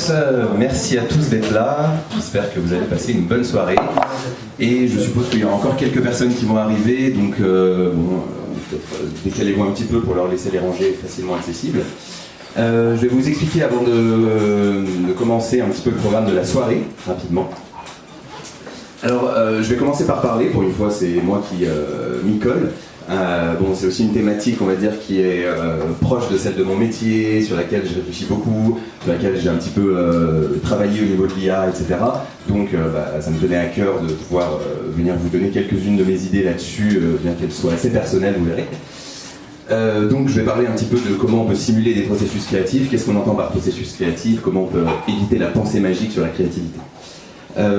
tous, merci à tous d'être là, j'espère que vous allez passer une bonne soirée et je suppose qu'il y a encore quelques personnes qui vont arriver, donc décalez-vous un petit peu pour leur laisser les rangées facilement accessibles. Je vais vous expliquer avant de commencer un petit peu le programme de la soirée, rapidement. Alors je vais commencer par parler, pour une fois c'est moi qui m'y colle. C'est aussi une thématique, on va dire, qui est proche de celle de mon métier, sur laquelle je réfléchis beaucoup, sur laquelle j'ai un petit peu travaillé au niveau de l'IA, etc. Donc ça me tenait à cœur de pouvoir venir vous donner quelques-unes de mes idées là-dessus, bien qu'elles soient assez personnelles, vous verrez. Donc je vais parler un petit peu de comment on peut simuler des processus créatifs, qu'est-ce qu'on entend par processus créatif, comment on peut éviter la pensée magique sur la créativité.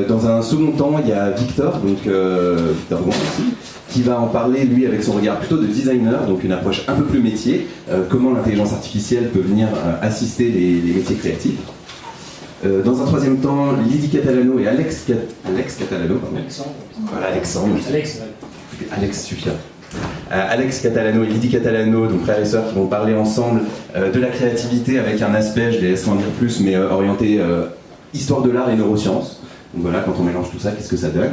Dans un second temps, il y a Victor, Victor Bon aussi, qui va en parler, lui, avec son regard plutôt de designer, donc une approche un peu plus métier, comment l'intelligence artificielle peut venir assister les métiers créatifs. Dans un troisième temps, Lydie Catalano et Alex Catalano, pardon. Alexandre. Alex suffira. Alex Catalano et Lydie Catalano, donc frères et sœurs, qui vont parler ensemble de la créativité avec un aspect, je les laisse en dire plus, mais orienté histoire de l'art et neurosciences. Donc voilà, quand on mélange tout ça, qu'est-ce que ça donne?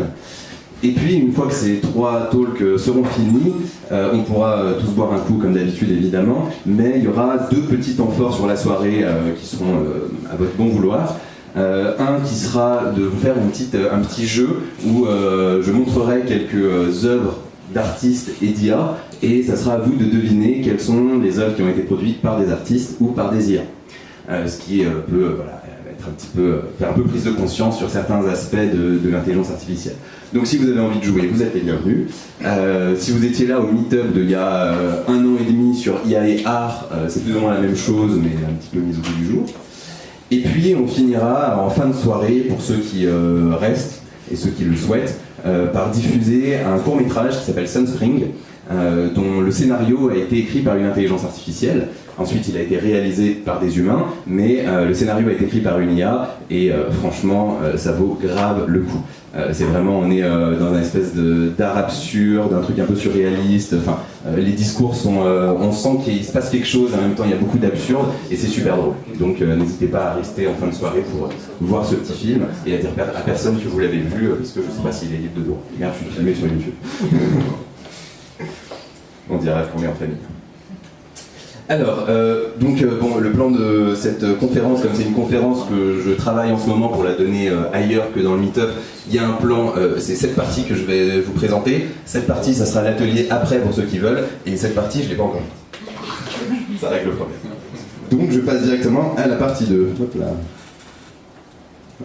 Et puis, une fois que ces trois talks seront finis, on pourra tous boire un coup comme d'habitude évidemment, mais il y aura deux petits temps forts sur la soirée qui seront à votre bon vouloir. Un qui sera de vous faire un petit jeu où je montrerai quelques œuvres d'artistes et d'IA, et ça sera à vous de deviner quelles sont les œuvres qui ont été produites par des artistes ou par des IA. Ce qui peut faire un peu prise de conscience sur certains aspects de l'intelligence artificielle. Donc si vous avez envie de jouer, vous êtes les bienvenus. Si vous étiez là au meet-up d'il y a 1 an et demi sur IA et art, c'est plus ou moins la même chose, mais un petit peu mise au goût du jour. Et puis on finira en fin de soirée, pour ceux qui restent et ceux qui le souhaitent, par diffuser un court-métrage qui s'appelle Sunspring, dont le scénario a été écrit par une intelligence artificielle. Ensuite, il a été réalisé par des humains, mais le scénario a été écrit par une IA, et franchement, ça vaut grave le coup. C'est vraiment, on est dans une espèce d'art absurde, un truc un peu surréaliste. Enfin, les discours sont, on sent qu'il se passe quelque chose, en même temps il y a beaucoup d'absurde, et c'est super drôle. Donc n'hésitez pas à rester en fin de soirée pour voir ce petit film, et à dire à personne que vous l'avez vu, parce que je sais pas s'il est libre de droit. Merde, je suis filmé sur YouTube. On dirait qu'on est en famille. Alors, le plan de cette conférence, comme c'est une conférence que je travaille en ce moment pour la donner ailleurs que dans le meet-up, il y a un plan, c'est cette partie que je vais vous présenter. Cette partie, ça sera l'atelier après pour ceux qui veulent, et cette partie, je ne l'ai pas encore faite. Ça règle le problème. Donc, je passe directement à la partie 2. Hop là.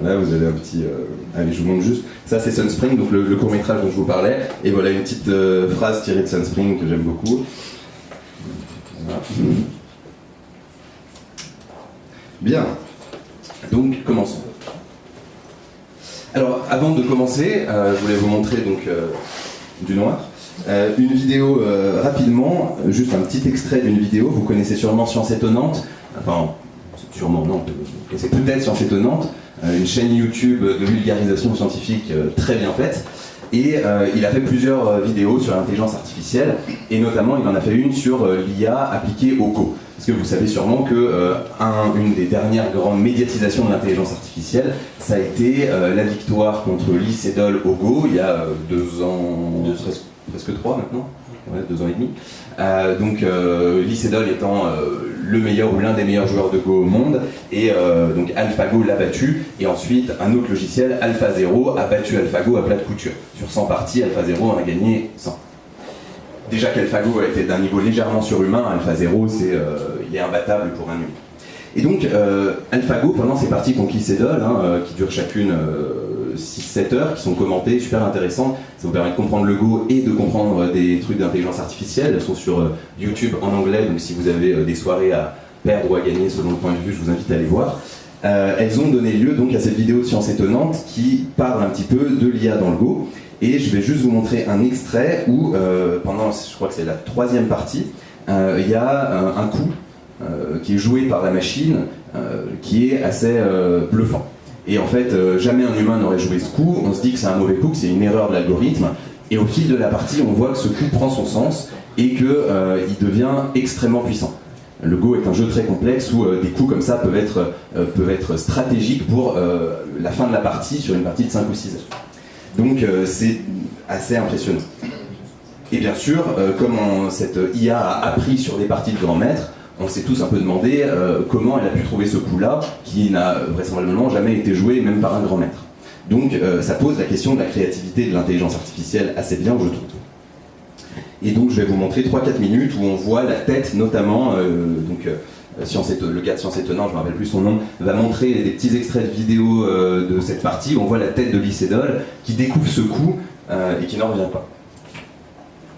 Là, vous avez un petit... allez, je vous montre juste. Ça, c'est Sunspring, donc le court-métrage dont je vous parlais. Et voilà une petite phrase tirée de Sunspring que j'aime beaucoup. Voilà. Bien. Donc, commençons. Alors, avant de commencer, je voulais vous montrer du noir. Une vidéo rapidement, juste un petit extrait d'une vidéo. Vous connaissez sûrement Science Étonnante. Enfin, sûrement, non. Vous connaissez peut-être Science Étonnante. Une chaîne YouTube de vulgarisation scientifique très bien faite. Et il a fait plusieurs vidéos sur l'intelligence artificielle, et notamment il en a fait une sur l'IA appliquée au Go. Parce que vous savez sûrement que une des dernières grandes médiatisations de l'intelligence artificielle, ça a été la victoire contre Lee Sedol au Go, il y a 2 ans, presque 3 maintenant, ouais, 2 ans et demi. Lee Sedol étant le meilleur ou l'un des meilleurs joueurs de Go au monde, et donc AlphaGo l'a battu, et ensuite un autre logiciel, AlphaZero, a battu AlphaGo à plat de couture. Sur 100 parties, AlphaZero en a gagné 100. Déjà qu'AlphaGo était d'un niveau légèrement surhumain, AlphaZero il est imbattable pour un humain. Et donc AlphaGo, pendant ces parties contre Lee Sedol, qui durent chacune 6-7 heures, qui sont commentées, super intéressantes, ça vous permet de comprendre le Go et de comprendre des trucs d'intelligence artificielle. Elles sont sur YouTube en anglais, donc si vous avez des soirées à perdre ou à gagner selon le point de vue, je vous invite à les voir. Elles ont donné lieu donc à cette vidéo de Science Étonnante qui parle un petit peu de l'IA dans le Go, et je vais juste vous montrer un extrait où pendant, je crois que c'est la 3e partie, il y a un coup qui est joué par la machine qui est assez bluffant. Et en fait, jamais un humain n'aurait joué ce coup, on se dit que c'est un mauvais coup, que c'est une erreur de l'algorithme, et au fil de la partie, on voit que ce coup prend son sens et qu'il devient extrêmement puissant. Le Go est un jeu très complexe où des coups comme ça peuvent être stratégiques pour la fin de la partie sur une partie de 5 ou 6 heures. Donc c'est assez impressionnant. Et bien sûr, comme cette IA a appris sur des parties de grands maîtres, on s'est tous un peu demandé comment elle a pu trouver ce coup-là, qui n'a vraisemblablement jamais été joué même par un grand maître. Donc ça pose la question de la créativité de l'intelligence artificielle assez bien, je trouve. Et donc je vais vous montrer 3-4 minutes où on voit la tête notamment, le gars de Science Étonnante, je ne me rappelle plus son nom, va montrer des petits extraits de vidéo de cette partie où on voit la tête de Lee Sedol qui découvre ce coup et qui n'en revient pas.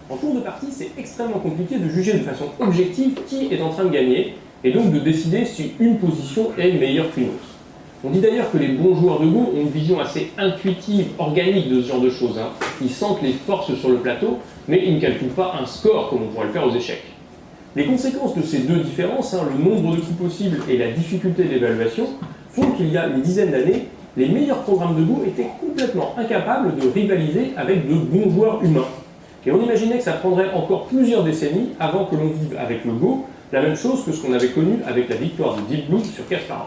En cours de partie, c'est extrêmement compliqué de juger de façon objective qui est en train de gagner et donc de décider si une position est meilleure qu'une autre. On dit d'ailleurs que les bons joueurs de Go ont une vision assez intuitive, organique de ce genre de choses. Ils sentent les forces sur le plateau, mais ils ne calculent pas un score comme on pourrait le faire aux échecs. Les conséquences de ces deux différences, le nombre de coups possibles et la difficulté d'évaluation, font qu'il y a une dizaine d'années, les meilleurs programmes de Go étaient complètement incapables de rivaliser avec de bons joueurs humains. Et on imaginait que ça prendrait encore plusieurs décennies avant que l'on vive avec le Go la même chose que ce qu'on avait connu avec la victoire de Deep Blue sur Kasparov.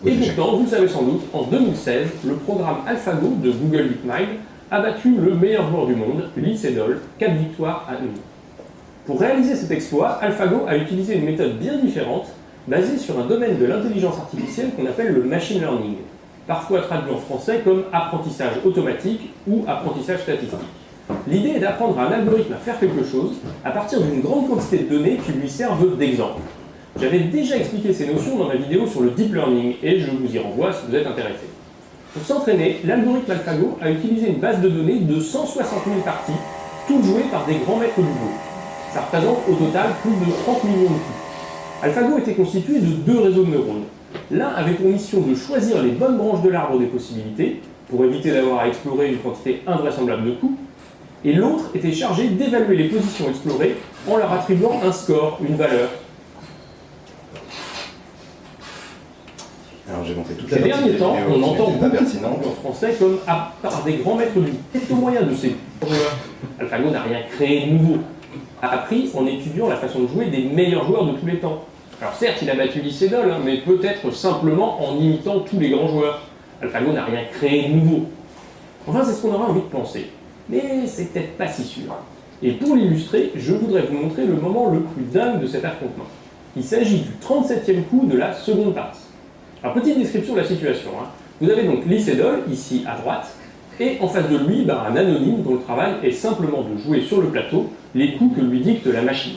Et pourtant, vous le savez sans doute, en 2016, le programme AlphaGo de Google DeepMind a battu le meilleur joueur du monde, Lee Sedol, 4 victoires à 1. Pour réaliser cet exploit, AlphaGo a utilisé une méthode bien différente, basée sur un domaine de l'intelligence artificielle qu'on appelle le machine learning, parfois traduit en français comme apprentissage automatique ou apprentissage statistique. L'idée est d'apprendre à un algorithme à faire quelque chose à partir d'une grande quantité de données qui lui servent d'exemple. J'avais déjà expliqué ces notions dans ma vidéo sur le deep learning et je vous y renvoie si vous êtes intéressé. Pour s'entraîner, l'algorithme AlphaGo a utilisé une base de données de 160 000 parties, toutes jouées par des grands maîtres du Go. Ça représente au total plus de 30 millions de coups. AlphaGo était constitué de 2 réseaux de neurones. L'un avait pour mission de choisir les bonnes branches de l'arbre des possibilités, pour éviter d'avoir à explorer une quantité invraisemblable de coups, et l'autre était chargé d'évaluer les positions explorées en leur attribuant un score, une valeur. Alors j'ai montré toute Ces la derniers temps, on entend pas beaucoup pertinente. en français comme par des grands maîtres du c'est au moyen de ces joueurs. AlphaGo n'a rien créé de nouveau. A appris en étudiant la façon de jouer des meilleurs joueurs de tous les temps. Alors certes, il a battu Lee Sedol, mais peut-être simplement en imitant tous les grands joueurs. AlphaGo n'a rien créé de nouveau. Enfin, c'est ce qu'on aurait envie de penser. Mais c'est peut-être pas si sûr. Et pour l'illustrer, je voudrais vous montrer le moment le plus dingue de cet affrontement. Il s'agit du 37e coup de la seconde partie. Alors, petite description de la situation. Vous avez donc Lee Sedol, ici à droite, et en face de lui, un anonyme dont le travail est simplement de jouer sur le plateau les coups que lui dicte la machine.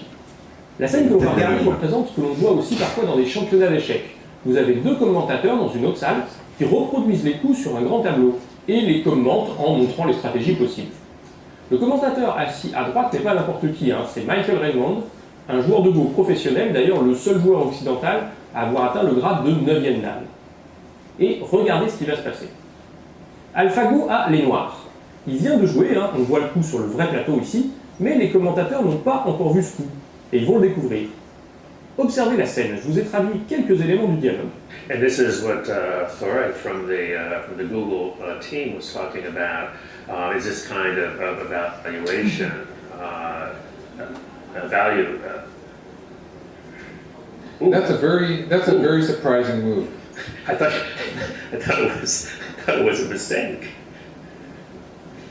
La scène que l'on va regarder représente ce que l'on voit aussi parfois dans des championnats d'échecs. Vous avez 2 commentateurs dans une autre salle qui reproduisent les coups sur un grand tableau et les commentent en montrant les stratégies possibles. Le commentateur assis à droite n'est pas n'importe qui, c'est Michael Raymond, un joueur de Go professionnel, d'ailleurs le seul joueur occidental à avoir atteint le grade de 9e dan. Et regardez ce qui va se passer. AlphaGo a les noirs. Il vient de jouer, on voit le coup sur le vrai plateau ici, mais les commentateurs n'ont pas encore vu ce coup, et ils vont le découvrir. Observez la scène, je vous ai traduit quelques éléments du dialogue. And this is what Florey from the Google team was talking about. Is this kind of evaluation value? That's a very surprising move. I thought it was a mistake.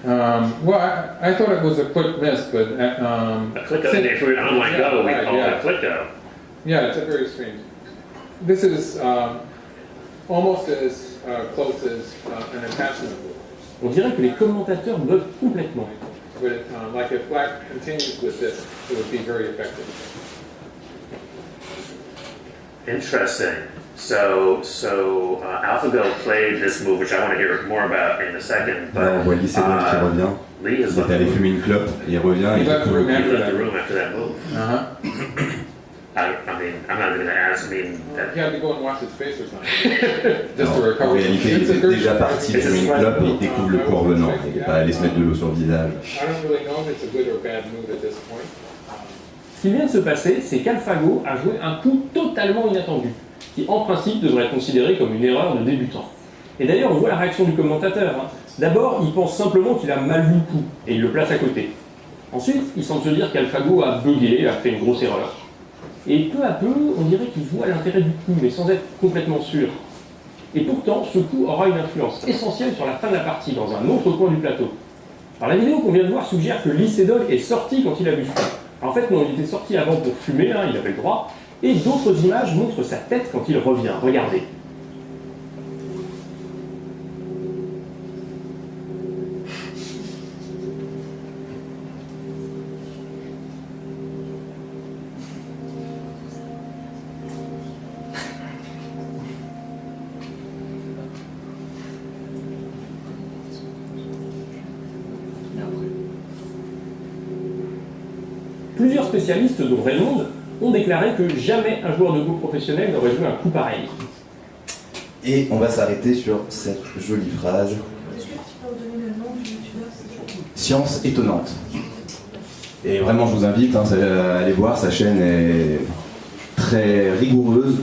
Well, I thought it was a quick miss, but A clicko. If we're on my go, we call it a clicko. Yeah, it's a very strange. This is almost as close as an attachment move. On dirait que les commentateurs buguent complètement. But like if black continues with this, it would be very effective. Interesting. So AlphaGo played this move, which I want to hear more about in a second. But Là, on voit Lee Sedol qui revient. Lee has Il est allé fumer une clope, et il revient et il left the découvre le room coup. he left the room after that move. Uh-huh. I mean, I'm not even going to ask. I mean, that, You had to go and wash his face or something. Just to Alors, en recover. réalité, il It's a était very déjà parti fumer une clope et il découvre le coup en revenant. Il n'est pas allé se mettre de l'eau sur le visage. I don't really know if it's a good or bad move at this point. Ce qui vient de se passer, c'est qu'AlphaGo a joué un coup totalement inattendu, qui en principe devrait être considéré comme une erreur de débutant. Et d'ailleurs, on voit la réaction du commentateur. D'abord, il pense simplement qu'il a mal vu le coup, et il le place à côté. Ensuite, il semble se dire qu'AlphaGo a bugué, a fait une grosse erreur. Et peu à peu, on dirait qu'il voit l'intérêt du coup, mais sans être complètement sûr. Et pourtant, ce coup aura une influence essentielle sur la fin de la partie, dans un autre coin du plateau. Alors la vidéo qu'on vient de voir suggère que Lee Sedol est sorti quand il a vu ce coup. En fait, non, il était sorti avant pour fumer, hein, il avait le droit, et d'autres images montrent sa tête quand il revient. Regardez. Plusieurs spécialistes, dont Raymond, ont déclaré que jamais un joueur de Go professionnel n'aurait joué un coup pareil. Et on va s'arrêter sur cette jolie phrase. Est-ce que tu peux redonner le nom du youtubeur, s'il te plaît ? Science étonnante. Et vraiment, je vous invite à aller voir, sa chaîne est très rigoureuse.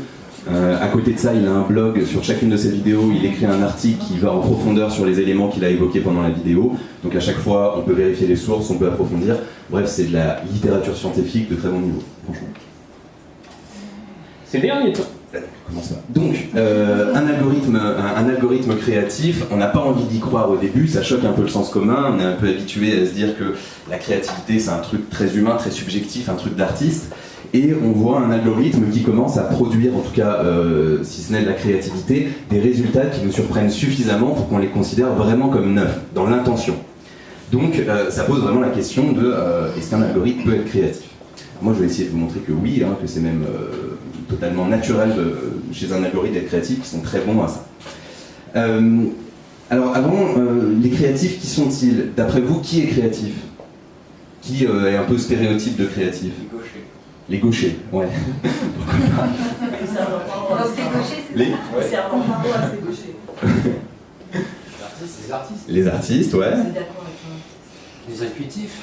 À côté de ça, il a un blog sur chacune de ses vidéos, il écrit un article qui va en profondeur sur les éléments qu'il a évoqués pendant la vidéo. Donc à chaque fois, on peut vérifier les sources, on peut approfondir. Bref, c'est de la littérature scientifique de très bon niveau, franchement. Ces derniers temps, Comment ça ? Donc, un algorithme créatif, on n'a pas envie d'y croire au début, ça choque un peu le sens commun, on est un peu habitué à se dire que la créativité c'est un truc très humain, très subjectif, un truc d'artiste, et on voit un algorithme qui commence à produire, en tout cas, si ce n'est de la créativité, des résultats qui nous surprennent suffisamment pour qu'on les considère vraiment comme neufs, dans l'intention. Donc, ça pose vraiment la question de est-ce qu'un algorithme peut être créatif ? Moi, je vais essayer de vous montrer que oui, hein, que c'est même totalement naturel chez un algorithme d'être créatif, qui sont très bons à ça. Alors, avant, les créatifs, qui sont-ils ? D'après vous, qui est créatif ? Qui est un peu stéréotype de créatif ? Les gauchers, ouais. Les serveurs parois, c'est gaucher, c'est ça ? Les serveurs parois, c'est gaucher. Les artistes. Les artistes, ouais. C'est d'accord avec toi. Les intuitifs.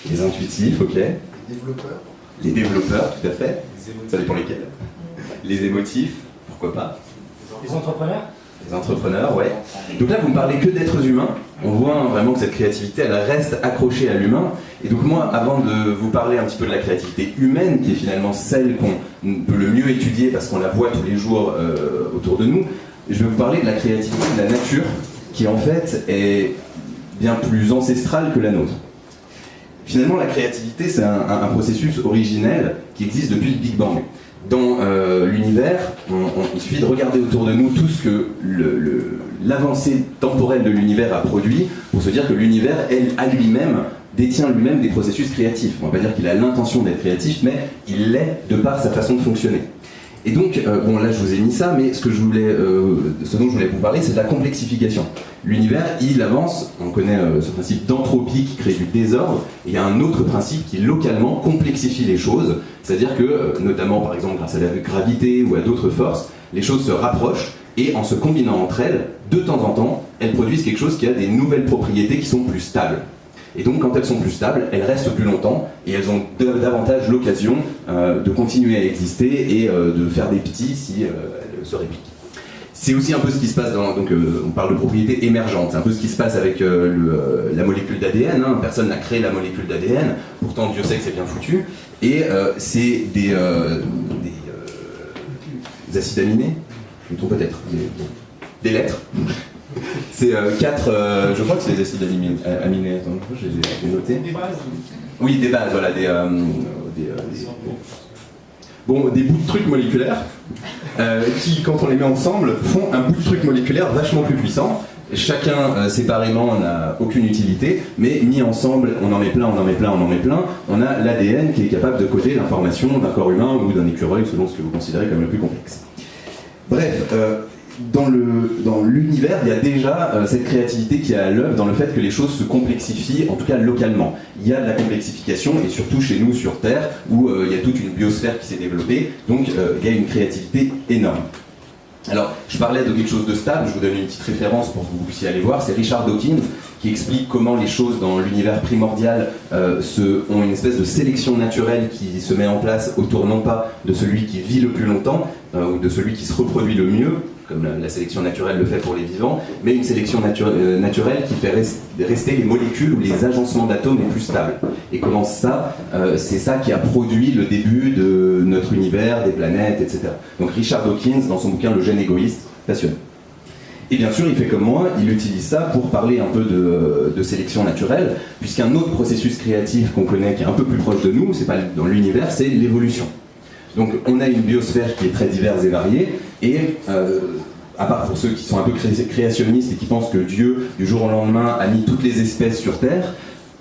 Les intuitifs, ok. Les développeurs. Les développeurs, tout à fait. Les émotifs. Ça dépend lesquels. Les émotifs, pourquoi pas. Les entrepreneurs. Les entrepreneurs, ouais. Donc là, vous ne parlez que d'êtres humains. On voit vraiment que cette créativité, elle reste accrochée à l'humain. Et donc moi, avant de vous parler un petit peu de la créativité humaine, qui est finalement celle qu'on peut le mieux étudier parce qu'on la voit tous les jours autour de nous, je vais vous parler de la créativité de la nature, qui en fait est bien plus ancestrale que la nôtre. Finalement, la créativité, c'est un processus originel qui existe depuis le Big Bang. Dans l'univers, il suffit de regarder autour de nous tout ce que l'avancée temporelle de l'univers a produit pour se dire que l'univers, à lui-même, détient lui-même des processus créatifs. On ne va pas dire qu'il a l'intention d'être créatif, mais il l'est de par sa façon de fonctionner. Et donc, bon là je vous ai mis ça, mais ce dont je voulais vous parler, c'est de la complexification. L'univers, il avance, on connaît ce principe d'entropie qui crée du désordre, et il y a un autre principe qui localement complexifie les choses, c'est-à-dire que, notamment par exemple grâce à la gravité ou à d'autres forces, les choses se rapprochent, et en se combinant entre elles, de temps en temps, elles produisent quelque chose qui a des nouvelles propriétés qui sont plus stables. Et donc quand elles sont plus stables, elles restent plus longtemps et elles ont davantage l'occasion de continuer à exister et de faire des petits si elles se répliquent. C'est aussi un peu ce qui se passe on parle de propriétés émergentes, c'est un peu ce qui se passe avec la molécule d'ADN, hein. Personne n'a créé la molécule d'ADN, pourtant Dieu sait que c'est bien foutu, et c'est des acides aminés, je me trompe peut-être, des lettres. C'est 4, je crois que c'est des acides aminés. Attends, je les ai notés. Des bases. Oui, des bases, voilà, des bouts de trucs moléculaires qui, quand on les met ensemble, font un bout de truc moléculaire vachement plus puissant. Chacun séparément n'a aucune utilité, mais mis ensemble, on en met plein, on en met plein, on en met plein. On a l'ADN qui est capable de coder l'information d'un corps humain ou d'un écureuil, selon ce que vous considérez comme le plus complexe. Bref. Dans l'univers, il y a déjà cette créativité qui est à l'œuvre dans le fait que les choses se complexifient, en tout cas localement. Il y a de la complexification, et surtout chez nous sur Terre, où il y a toute une biosphère qui s'est développée, donc il y a une créativité énorme. Alors, je parlais de quelque chose de stable, je vous donne une petite référence pour que vous puissiez aller voir, c'est Richard Dawkins qui explique comment les choses dans l'univers primordial ont une espèce de sélection naturelle qui se met en place autour non pas de celui qui vit le plus longtemps, ou de celui qui se reproduit le mieux, comme la sélection naturelle le fait pour les vivants, mais une sélection naturelle qui fait rester les molécules ou les agencements d'atomes les plus stables. Et comment ça, c'est ça qui a produit le début de notre univers, des planètes, etc. Donc Richard Dawkins, dans son bouquin Le gène égoïste, passionnant. Et bien sûr, il fait comme moi, il utilise ça pour parler un peu de sélection naturelle, puisqu'un autre processus créatif qu'on connaît, qui est un peu plus proche de nous, c'est pas dans l'univers, c'est l'évolution. Donc on a une biosphère qui est très diverse et variée, et à part pour ceux qui sont un peu créationnistes et qui pensent que Dieu, du jour au lendemain, a mis toutes les espèces sur Terre,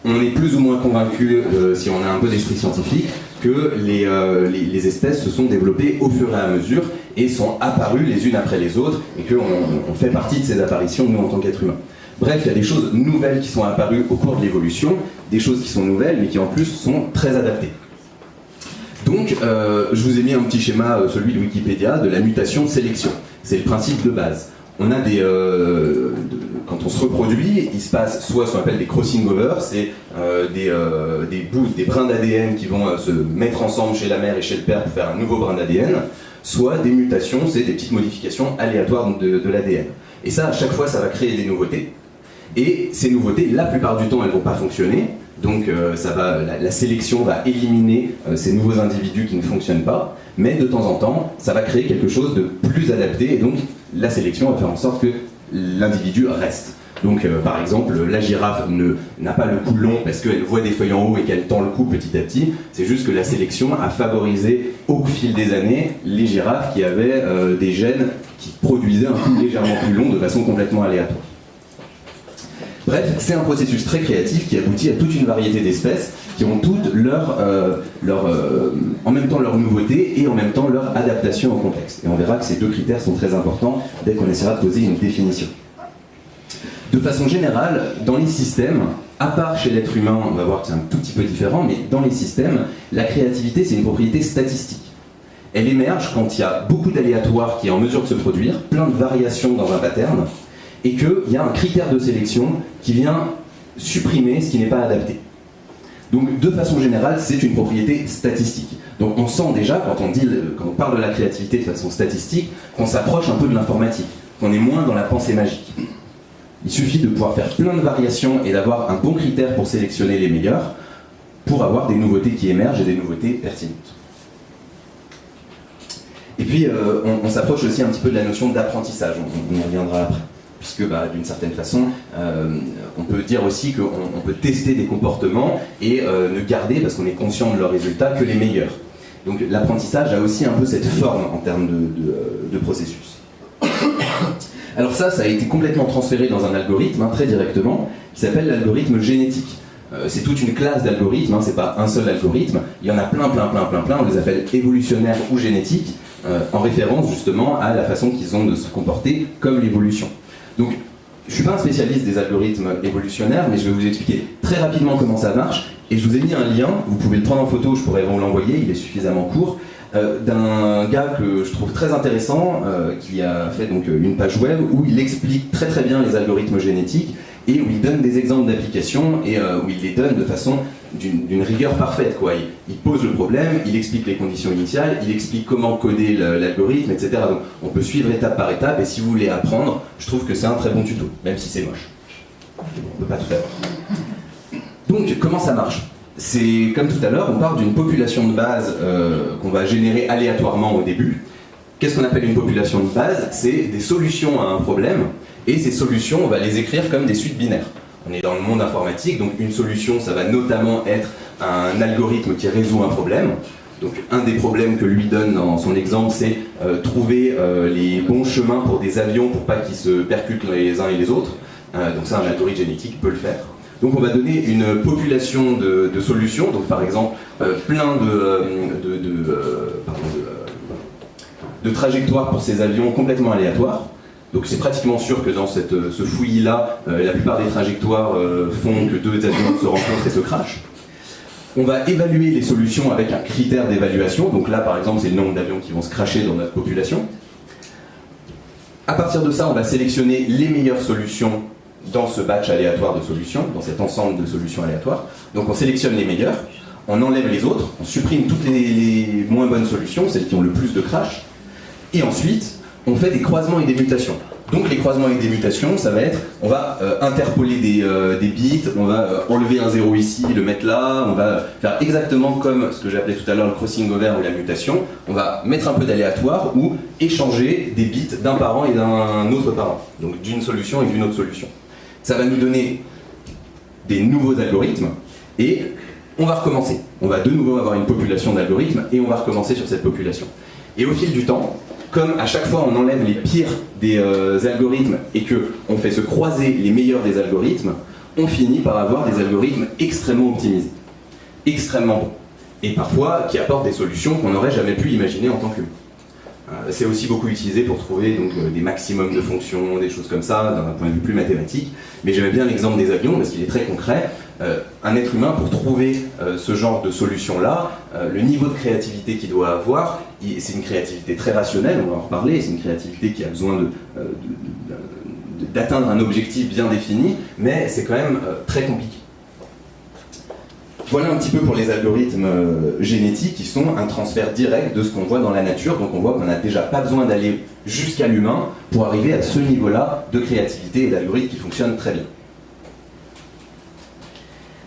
on est plus ou moins convaincu, si on a un peu d'esprit scientifique, que les espèces se sont développées au fur et à mesure et sont apparues les unes après les autres, et qu'on fait partie de ces apparitions, nous, en tant qu'êtres humains. Bref, il y a des choses nouvelles qui sont apparues au cours de l'évolution, des choses qui sont nouvelles, mais qui en plus sont très adaptées. Donc, je vous ai mis un petit schéma, celui de Wikipédia, de la mutation-sélection. C'est le principe de base. On a quand on se reproduit, il se passe soit ce qu'on appelle des crossing over, c'est des bouts, des brins d'ADN qui vont se mettre ensemble chez la mère et chez le père pour faire un nouveau brin d'ADN, soit des mutations, c'est des petites modifications aléatoires de l'ADN. Et ça, à chaque fois, ça va créer des nouveautés. Et ces nouveautés, la plupart du temps, elles ne vont pas fonctionner. Donc la sélection va éliminer ces nouveaux individus qui ne fonctionnent pas, mais de temps en temps, ça va créer quelque chose de plus adapté, et donc la sélection va faire en sorte que l'individu reste. Donc par exemple, la girafe n'a pas le cou long parce qu'elle voit des feuilles en haut et qu'elle tend le cou petit à petit, c'est juste que la sélection a favorisé au fil des années les girafes qui avaient des gènes qui produisaient un cou légèrement plus long de façon complètement aléatoire. Bref, c'est un processus très créatif qui aboutit à toute une variété d'espèces qui ont toutes en même temps leur nouveauté et en même temps leur adaptation au contexte. Et on verra que ces deux critères sont très importants dès qu'on essaiera de poser une définition. De façon générale, dans les systèmes, à part chez l'être humain, on va voir que c'est un tout petit peu différent, mais dans les systèmes, la créativité, c'est une propriété statistique. Elle émerge quand il y a beaucoup d'aléatoires qui est en mesure de se produire, plein de variations dans un pattern, et qu'il y a un critère de sélection qui vient supprimer ce qui n'est pas adapté. Donc de façon générale, c'est une propriété statistique. Donc on sent déjà, quand on parle de la créativité de façon statistique, qu'on s'approche un peu de l'informatique, qu'on est moins dans la pensée magique. Il suffit de pouvoir faire plein de variations et d'avoir un bon critère pour sélectionner les meilleurs, pour avoir des nouveautés qui émergent et des nouveautés pertinentes. Et puis on s'approche aussi un petit peu de la notion d'apprentissage, on y reviendra après. Puisque d'une certaine façon, on peut dire aussi qu'on peut tester des comportements et ne garder, parce qu'on est conscient de leurs résultats, que les meilleurs. Donc l'apprentissage a aussi un peu cette forme en termes de processus. Alors ça a été complètement transféré dans un algorithme, très directement, qui s'appelle l'algorithme génétique. C'est toute une classe d'algorithmes, c'est pas un seul algorithme, il y en a plein, on les appelle évolutionnaires ou génétiques, en référence justement à la façon qu'ils ont de se comporter comme l'évolution. Donc, je ne suis pas un spécialiste des algorithmes évolutionnaires, mais je vais vous expliquer très rapidement comment ça marche. Et je vous ai mis un lien, vous pouvez le prendre en photo, je pourrais vous l'envoyer, il est suffisamment court, d'un gars que je trouve très intéressant, qui a fait donc une page web où il explique très très bien les algorithmes génétiques et où il donne des exemples d'applications et où il les donne de façon d'une rigueur parfaite, quoi. Il pose le problème, il explique les conditions initiales, il explique comment coder l'algorithme, etc. Donc on peut suivre étape par étape, et si vous voulez apprendre, je trouve que c'est un très bon tuto, même si c'est moche. On ne peut pas tout avoir. Donc comment ça marche? C'est comme tout à l'heure, on part d'une population de base qu'on va générer aléatoirement au début. Qu'est-ce qu'on appelle une population de base? C'est des solutions à un problème, et ces solutions, on va les écrire comme des suites binaires. On est dans le monde informatique, donc une solution, ça va notamment être un algorithme qui résout un problème. Donc un des problèmes que lui donne dans son exemple, c'est trouver les bons chemins pour des avions pour pas qu'ils se percutent les uns et les autres. Donc ça, un algorithme génétique peut le faire. Donc on va donner une population de solutions, donc par exemple plein de trajectoires pour ces avions complètement aléatoires. Donc c'est pratiquement sûr que dans ce fouillis-là, la plupart des trajectoires font que deux avions se rencontrent et se crashent. On va évaluer les solutions avec un critère d'évaluation. Donc là, par exemple, c'est le nombre d'avions qui vont se crasher dans notre population. À partir de ça, on va sélectionner les meilleures solutions dans ce batch aléatoire de solutions, dans cet ensemble de solutions aléatoires. Donc on sélectionne les meilleures, on enlève les autres, on supprime toutes les moins bonnes solutions, celles qui ont le plus de crash, et ensuite, on fait des croisements et des mutations. Donc les croisements avec des mutations, ça va être, on va interpoler des bits, on va enlever un 0 ici, le mettre là, on va faire exactement comme ce que j'ai appelé tout à l'heure le crossing over ou la mutation, on va mettre un peu d'aléatoire ou échanger des bits d'un parent et d'un autre parent, donc d'une solution et d'une autre solution. Ça va nous donner des nouveaux algorithmes et on va recommencer. On va de nouveau avoir une population d'algorithmes et on va recommencer sur cette population. Et au fil du temps, comme à chaque fois on enlève les pires des algorithmes et qu'on fait se croiser les meilleurs des algorithmes, on finit par avoir des algorithmes extrêmement optimisés, extrêmement bons, et parfois qui apportent des solutions qu'on n'aurait jamais pu imaginer en tant qu'humain. C'est aussi beaucoup utilisé pour trouver donc, des maximums de fonctions, des choses comme ça, d'un point de vue plus mathématique, mais j'aimais bien l'exemple des avions parce qu'il est très concret. Un être humain, pour trouver ce genre de solution-là, le niveau de créativité qu'il doit avoir, c'est une créativité très rationnelle, on va en reparler, c'est une créativité qui a besoin d'atteindre un objectif bien défini, mais c'est quand même très compliqué. Voilà un petit peu pour les algorithmes génétiques qui sont un transfert direct de ce qu'on voit dans la nature, donc on voit qu'on n'a déjà pas besoin d'aller jusqu'à l'humain pour arriver à ce niveau-là de créativité et d'algorithmes qui fonctionnent très bien.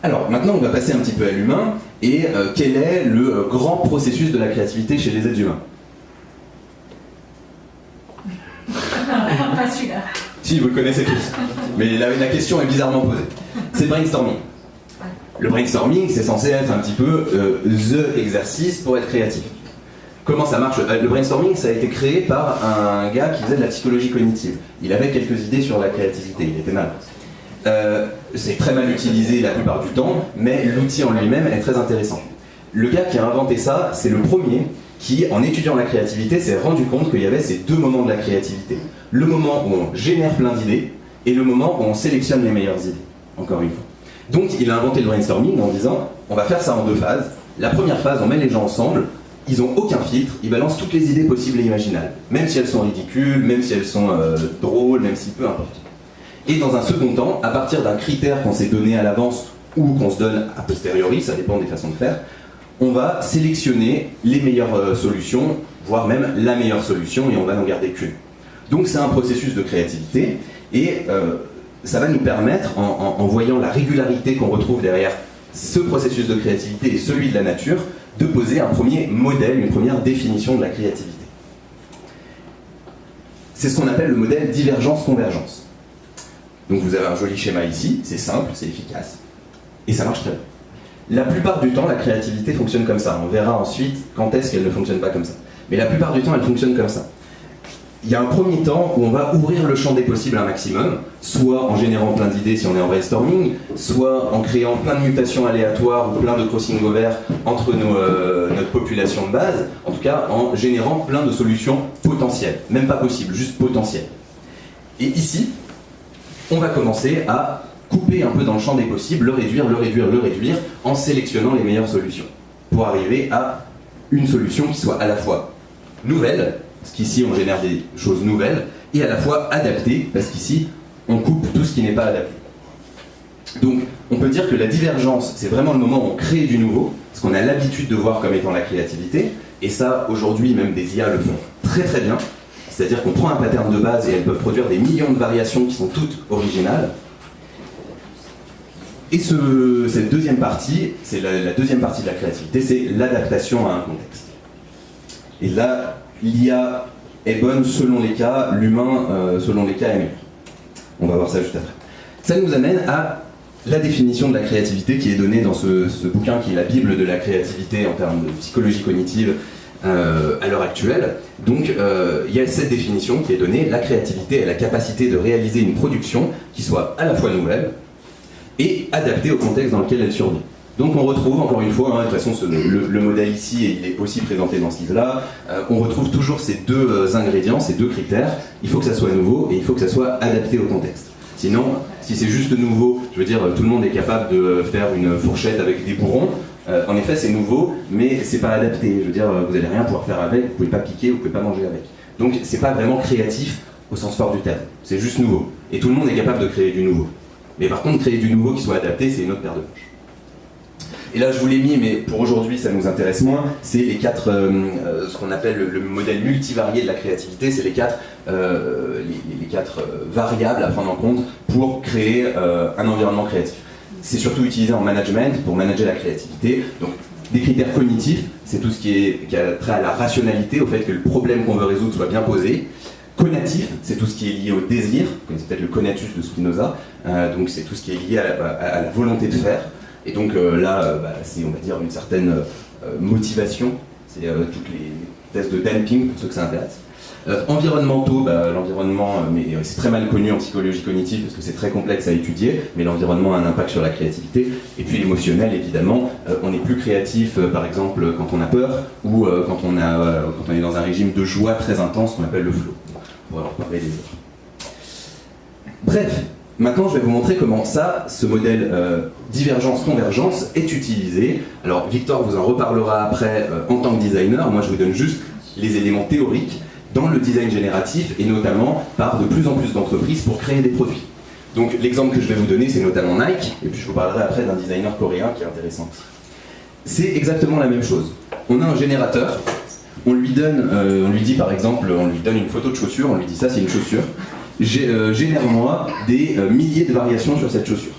Alors maintenant on va passer un petit peu à l'humain, et quel est le grand processus de la créativité chez les êtres humains? Pas celui-là. Si, vous le connaissez tous, mais la question est bizarrement posée. C'est le brainstorming. Le brainstorming, c'est censé être un petit peu the exercice pour être créatif. Comment ça marche? Le brainstorming, ça a été créé par un gars qui faisait de la psychologie cognitive. Il avait quelques idées sur la créativité, il était mal. C'est très mal utilisé la plupart du temps, mais l'outil en lui-même est très intéressant. Le gars qui a inventé ça, c'est le premier qui, en étudiant la créativité, s'est rendu compte qu'il y avait ces deux moments de la créativité. Le moment où on génère plein d'idées, et le moment où on sélectionne les meilleures idées, encore une fois. Donc il a inventé le brainstorming en disant, on va faire ça en deux phases. La première phase, on met les gens ensemble, ils n'ont aucun filtre, ils balancent toutes les idées possibles et imaginables, même si elles sont ridicules, même si elles sont drôles, même si peu importe. Et dans un second temps, à partir d'un critère qu'on s'est donné à l'avance ou qu'on se donne a posteriori, ça dépend des façons de faire, on va sélectionner les meilleures solutions, voire même la meilleure solution, et on va n'en garder qu'une. Donc c'est un processus de créativité, et ça va nous permettre, en voyant la régularité qu'on retrouve derrière ce processus de créativité et celui de la nature, de poser un premier modèle, une première définition de la créativité. C'est ce qu'on appelle le modèle divergence-convergence. Donc vous avez un joli schéma ici, c'est simple, c'est efficace, et ça marche très bien. La plupart du temps, la créativité fonctionne comme ça. On verra ensuite quand est-ce qu'elle ne fonctionne pas comme ça. Mais la plupart du temps, elle fonctionne comme ça. Il y a un premier temps où on va ouvrir le champ des possibles un maximum, soit en générant plein d'idées si on est en brainstorming, soit en créant plein de mutations aléatoires ou plein de crossing over entre notre population de base, en tout cas en générant plein de solutions potentielles, même pas possibles, juste potentielles. Et ici, on va commencer à couper un peu dans le champ des possibles, le réduire, en sélectionnant les meilleures solutions, pour arriver à une solution qui soit à la fois nouvelle, parce qu'ici on génère des choses nouvelles, et à la fois adaptées, parce qu'ici on coupe tout ce qui n'est pas adapté. Donc on peut dire que la divergence, c'est vraiment le moment où on crée du nouveau, ce qu'on a l'habitude de voir comme étant la créativité, et ça aujourd'hui même des IA le font très très bien, c'est-à-dire qu'on prend un pattern de base et elles peuvent produire des millions de variations qui sont toutes originales. Et cette deuxième partie, c'est la deuxième partie de la créativité, c'est l'adaptation à un contexte. Et là, l'IA est bonne selon les cas, l'humain selon les cas est meilleur. On va voir ça juste après. Ça nous amène à la définition de la créativité qui est donnée dans ce bouquin qui est la Bible de la créativité en termes de psychologie cognitive à l'heure actuelle. Donc il y a cette définition qui est donnée, la créativité est la capacité de réaliser une production qui soit à la fois nouvelle et adaptée au contexte dans lequel elle survient. Donc on retrouve encore une fois, de toute façon le modèle ici il est aussi présenté dans ce livre-là, on retrouve toujours ces deux ingrédients, ces deux critères, il faut que ça soit nouveau et il faut que ça soit adapté au contexte. Sinon, si c'est juste nouveau, je veux dire, tout le monde est capable de faire une fourchette avec des bourrons, en effet c'est nouveau, mais c'est pas adapté, je veux dire, vous n'allez rien pouvoir faire avec, vous pouvez pas piquer, vous pouvez pas manger avec. Donc c'est pas vraiment créatif au sens fort du terme, c'est juste nouveau. Et tout le monde est capable de créer du nouveau. Mais par contre, créer du nouveau qui soit adapté, c'est une autre paire de manches. Et là je vous l'ai mis, mais pour aujourd'hui ça nous intéresse moins, c'est les quatre, ce qu'on appelle le modèle multivarié de la créativité, c'est les quatre variables à prendre en compte pour créer un environnement créatif. C'est surtout utilisé en management pour manager la créativité. Donc des critères cognitifs, c'est tout ce qui a trait à la rationalité, au fait que le problème qu'on veut résoudre soit bien posé. Conatif, c'est tout ce qui est lié au désir, c'est peut-être le conatus de Spinoza, donc c'est tout ce qui est lié à la volonté de faire. Et donc c'est, on va dire, une certaine motivation, c'est toutes les tests de Damping pour ceux que ça intéresse. Environnementaux, l'environnement, mais c'est très mal connu en psychologie cognitive parce que c'est très complexe à étudier, mais l'environnement a un impact sur la créativité. Et puis émotionnel, évidemment, on est plus créatif, par exemple, quand on a peur ou quand on est dans un régime de joie très intense qu'on appelle le flow. On va en reparler des autres. Bref, maintenant je vais vous montrer comment ce modèle divergence-convergence est utilisé. Alors Victor vous en reparlera après en tant que designer, moi je vous donne juste les éléments théoriques dans le design génératif et notamment par de plus en plus d'entreprises pour créer des produits. Donc l'exemple que je vais vous donner c'est notamment Nike, et puis je vous parlerai après d'un designer coréen qui est intéressant. C'est exactement la même chose. On a un générateur, on lui dit par exemple, on lui donne une photo de chaussure, on lui dit ça c'est une chaussure, génère-moi des milliers de variations sur cette chaussure.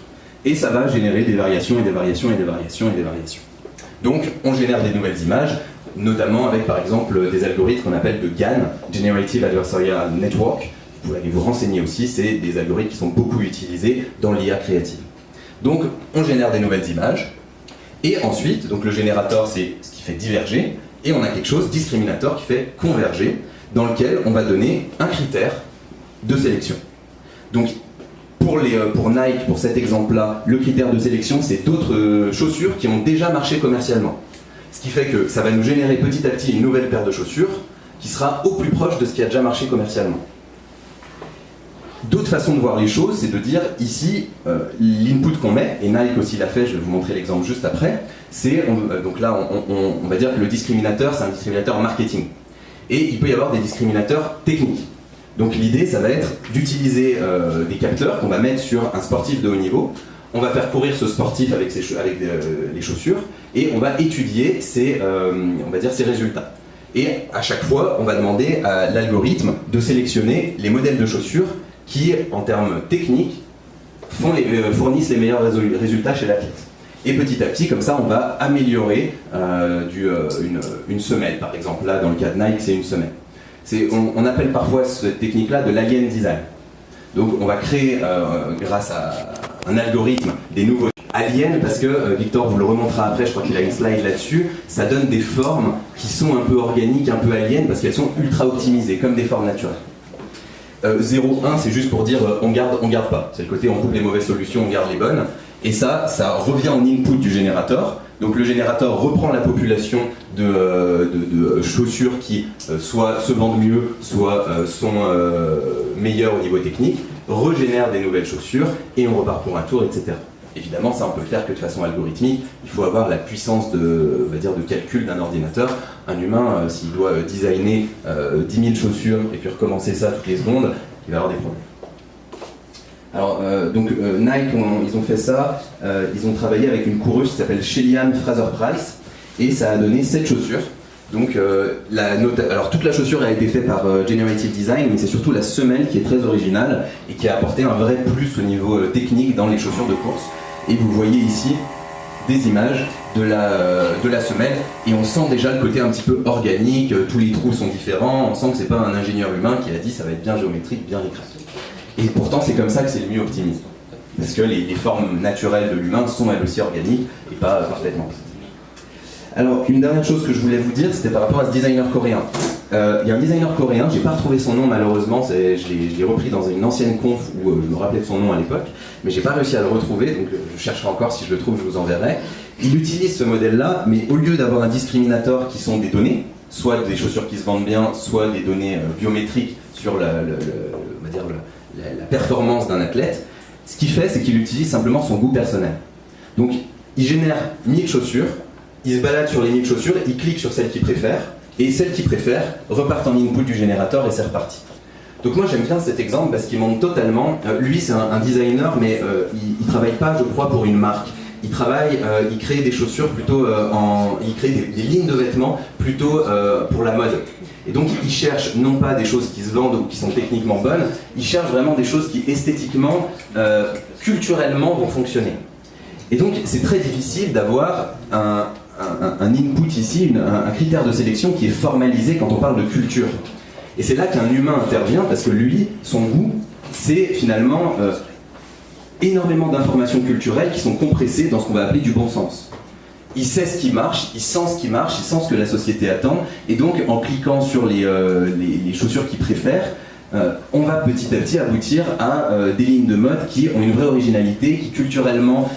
Et ça va générer des variations et des variations et des variations et des variations. Donc on génère des nouvelles images, notamment avec par exemple des algorithmes qu'on appelle de GAN, Generative Adversarial Network. Vous pouvez aller vous renseigner aussi, c'est des algorithmes qui sont beaucoup utilisés dans l'IA créative. Donc on génère des nouvelles images, et ensuite, donc le générateur c'est ce qui fait diverger, et on a quelque chose, discriminateur, qui fait converger, dans lequel on va donner un critère de sélection. Donc pour Nike, pour cet exemple-là, le critère de sélection c'est d'autres chaussures qui ont déjà marché commercialement. Ce qui fait que ça va nous générer petit à petit une nouvelle paire de chaussures qui sera au plus proche de ce qui a déjà marché commercialement. D'autres façons de voir les choses, c'est de dire ici, l'input qu'on met, et Nike aussi l'a fait, je vais vous montrer l'exemple juste après, c'est, donc là on va dire que le discriminateur c'est un discriminateur marketing. Et il peut y avoir des discriminateurs techniques. Donc l'idée ça va être d'utiliser des capteurs qu'on va mettre sur un sportif de haut niveau. On va faire courir ce sportif avec les chaussures et on va étudier ses résultats. Et à chaque fois, on va demander à l'algorithme de sélectionner les modèles de chaussures qui, en termes techniques, fournissent les meilleurs résultats chez l'athlète. Et petit à petit, comme ça, on va améliorer une semelle. Par exemple, là, dans le cas de Nike, c'est une semelle. On appelle parfois cette technique-là de l'alien design. Donc on va créer, grâce à un algorithme, des nouveaux aliens, parce que Victor vous le remontrera après, je crois qu'il a une slide là-dessus, ça donne des formes qui sont un peu organiques, un peu aliens, parce qu'elles sont ultra optimisées, comme des formes naturelles. 0,1 c'est juste pour dire on garde pas. C'est le côté on coupe les mauvaises solutions, on garde les bonnes. Et ça revient en input du générateur. Donc le générateur reprend la population de chaussures qui soit se vendent mieux, soit sont meilleures au niveau technique, régénère des nouvelles chaussures et on repart pour un tour, etc. Évidemment, ça on peut le faire que de façon algorithmique. Il faut avoir la puissance de calcul d'un ordinateur. Un humain, s'il doit designer 10 000 chaussures et puis recommencer ça toutes les secondes, il va avoir des problèmes. Alors, Nike, ils ont fait ça. Ils ont travaillé avec une coureuse qui s'appelle Shelly-Ann Fraser-Price et ça a donné 7 chaussures. Donc, alors toute la chaussure a été faite par Generative Design, mais c'est surtout la semelle qui est très originale et qui a apporté un vrai plus au niveau technique dans les chaussures de course. Et vous voyez ici des images de la semelle et on sent déjà le côté un petit peu organique, tous les trous sont différents, on sent que c'est pas un ingénieur humain qui a dit ça va être bien géométrique, bien ric-rac. Et pourtant c'est comme ça que c'est le mieux optimisé. Parce que les formes naturelles de l'humain sont elles aussi organiques et pas parfaitement. Alors une dernière chose que je voulais vous dire, c'était par rapport à ce designer coréen. Il y a un designer coréen, j'ai pas retrouvé son nom malheureusement, je l'ai repris dans une ancienne conf où je me rappelais de son nom à l'époque, mais j'ai pas réussi à le retrouver, donc je chercherai encore, si je le trouve je vous enverrai. Il utilise ce modèle-là, mais au lieu d'avoir un discriminateur qui sont des données, soit des chaussures qui se vendent bien, soit des données biométriques sur la performance d'un athlète, ce qu'il fait, c'est qu'il utilise simplement son goût personnel. Donc il génère 1000 chaussures, il se balade sur les 1000 chaussures, il clique sur celle qu'il préfère, et celles qu'il préfère repartent en input du générateur et c'est reparti. Donc moi j'aime bien cet exemple parce qu'il montre totalement, lui c'est un designer mais il travaille pas je crois pour une marque, il travaille, il crée des chaussures plutôt il crée des lignes de vêtements plutôt pour la mode. Et donc il cherche non pas des choses qui se vendent ou qui sont techniquement bonnes, il cherche vraiment des choses qui esthétiquement, culturellement vont fonctionner. Et donc c'est très difficile d'avoir un input ici, un critère de sélection qui est formalisé quand on parle de culture. Et c'est là qu'un humain intervient parce que lui, son goût, c'est finalement énormément d'informations culturelles qui sont compressées dans ce qu'on va appeler du bon sens. Il sait ce qui marche, il sent ce qui marche, il sent ce que la société attend, et donc en cliquant sur les chaussures qu'il préfère, on va petit à petit aboutir à des lignes de mode qui ont une vraie originalité, qui culturellement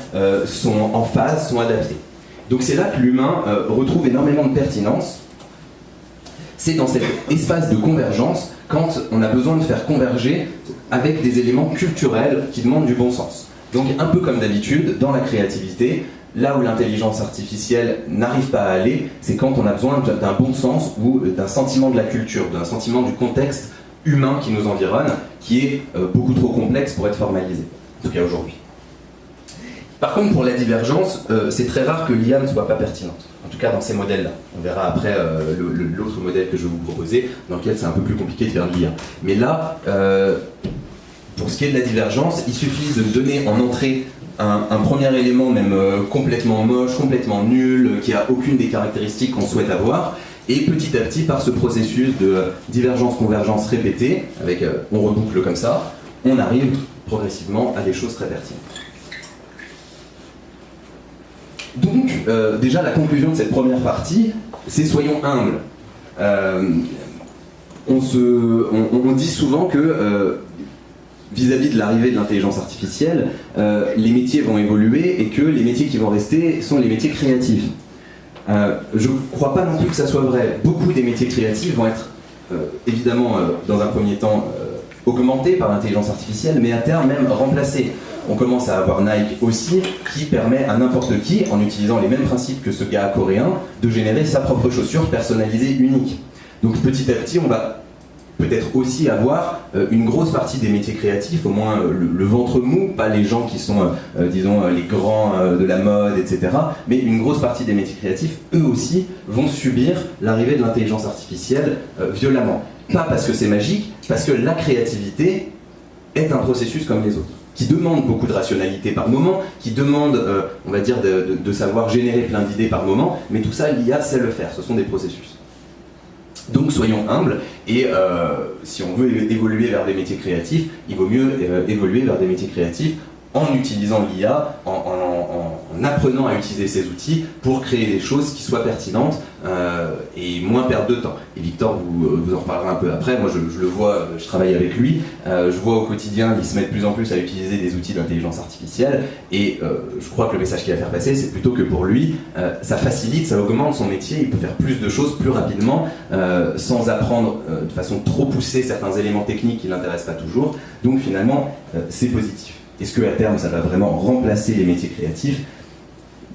sont en phase, sont adaptées. Donc c'est là que l'humain retrouve énormément de pertinence. C'est dans cet espace de convergence quand on a besoin de faire converger avec des éléments culturels qui demandent du bon sens. Donc un peu comme d'habitude, dans la créativité, là où l'intelligence artificielle n'arrive pas à aller, c'est quand on a besoin d'un bon sens ou d'un sentiment de la culture, d'un sentiment du contexte humain qui nous environne, qui est beaucoup trop complexe pour être formalisé, en tout cas aujourd'hui. Par contre, pour la divergence, c'est très rare que l'IA ne soit pas pertinente, en tout cas dans ces modèles-là. On verra après l'autre modèle que je vais vous proposer, dans lequel c'est un peu plus compliqué de faire de l'IA. Mais là, pour ce qui est de la divergence, il suffit de donner en entrée un premier élément même complètement moche, complètement nul, qui a aucune des caractéristiques qu'on souhaite avoir, et petit à petit, par ce processus de divergence-convergence répétée, avec on reboucle comme ça, on arrive progressivement à des choses très pertinentes. Donc, déjà, la conclusion de cette première partie, c'est soyons humbles. On dit souvent que vis-à-vis de l'arrivée de l'intelligence artificielle, les métiers vont évoluer et que les métiers qui vont rester sont les métiers créatifs. Je ne crois pas non plus que ça soit vrai. Beaucoup des métiers créatifs vont être évidemment, dans un premier temps, augmentés par l'intelligence artificielle, mais à terme même remplacés. On commence à avoir Nike aussi, qui permet à n'importe qui, en utilisant les mêmes principes que ce gars coréen, de générer sa propre chaussure personnalisée unique. Donc petit à petit, on va peut-être aussi avoir une grosse partie des métiers créatifs, au moins le ventre mou, pas les gens qui sont, disons, les grands de la mode, etc. Mais une grosse partie des métiers créatifs, eux aussi, vont subir l'arrivée de l'intelligence artificielle violemment. Pas parce que c'est magique, parce que la créativité est un processus comme les autres, qui demande beaucoup de rationalité par moment, qui demande, on va dire, de savoir générer plein d'idées par moment, mais tout ça, l'IA sait le faire, ce sont des processus. Donc soyons humbles, et si on veut évoluer vers des métiers créatifs, il vaut mieux évoluer vers des métiers créatifs en utilisant l'IA, en apprenant à utiliser ces outils pour créer des choses qui soient pertinentes et moins perdre de temps. Et Victor vous en reparlera un peu après. Moi je le vois, je travaille avec lui, je vois au quotidien il se met de plus en plus à utiliser des outils d'intelligence artificielle, et je crois que le message qu'il va faire passer, c'est plutôt que pour lui, ça facilite, ça augmente son métier, il peut faire plus de choses plus rapidement, sans apprendre de façon trop poussée certains éléments techniques qui ne l'intéressent pas toujours. Donc finalement, c'est positif. Est-ce qu'à terme, ça va vraiment remplacer les métiers créatifs?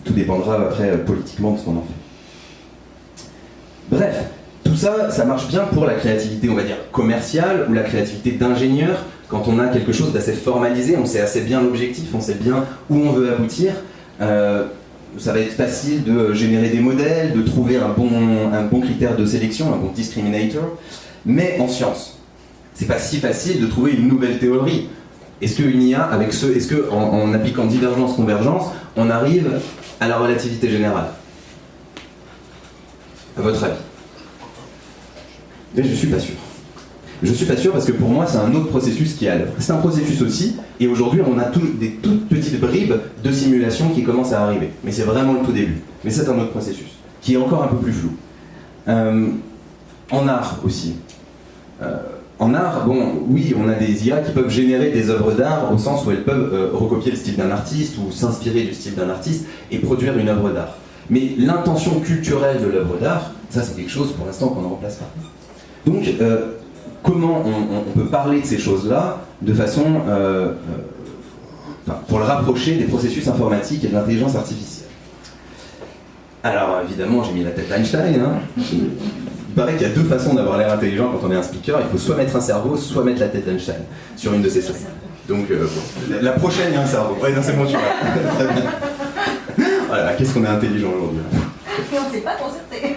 Tout dépendra après politiquement de ce qu'on en fait. Bref, tout ça, ça marche bien pour la créativité, on va dire, commerciale, ou la créativité d'ingénieur. Quand on a quelque chose d'assez formalisé, on sait assez bien l'objectif, on sait bien où on veut aboutir. Ça va être facile de générer des modèles, de trouver un bon critère de sélection, un bon discriminator. Mais en science, c'est pas si facile de trouver une nouvelle théorie. Est-ce qu'une IA, est-ce qu'en appliquant divergence-convergence, on arrive à la relativité générale? À votre avis? Mais je suis pas sûr. Je suis pas sûr parce que pour moi, c'est un autre processus qui est à l'œuvre. C'est un processus aussi, et aujourd'hui, on a des toutes petites bribes de simulation qui commencent à arriver. Mais c'est vraiment le tout début. Mais c'est un autre processus, qui est encore un peu plus flou. En art aussi. En art, bon, oui, on a des IA qui peuvent générer des œuvres d'art au sens où elles peuvent recopier le style d'un artiste ou s'inspirer du style d'un artiste et produire une œuvre d'art. Mais l'intention culturelle de l'œuvre d'art, ça c'est quelque chose pour l'instant qu'on ne remplace pas. Donc, comment on peut parler de ces choses-là de façon, pour le rapprocher des processus informatiques et de l'intelligence artificielle? Alors évidemment, j'ai mis la tête d'Einstein, hein. Il paraît qu'il y a deux façons d'avoir l'air intelligent quand on est un speaker. Il faut soit mettre un cerveau, soit mettre la tête d'Einstein sur une de ces slides. Donc la prochaine, il y a un cerveau. Ouais, non, c'est bon, tu vois. Très bien. Voilà, qu'est-ce qu'on est intelligent aujourd'hui. Et on ne s'est pas concerté.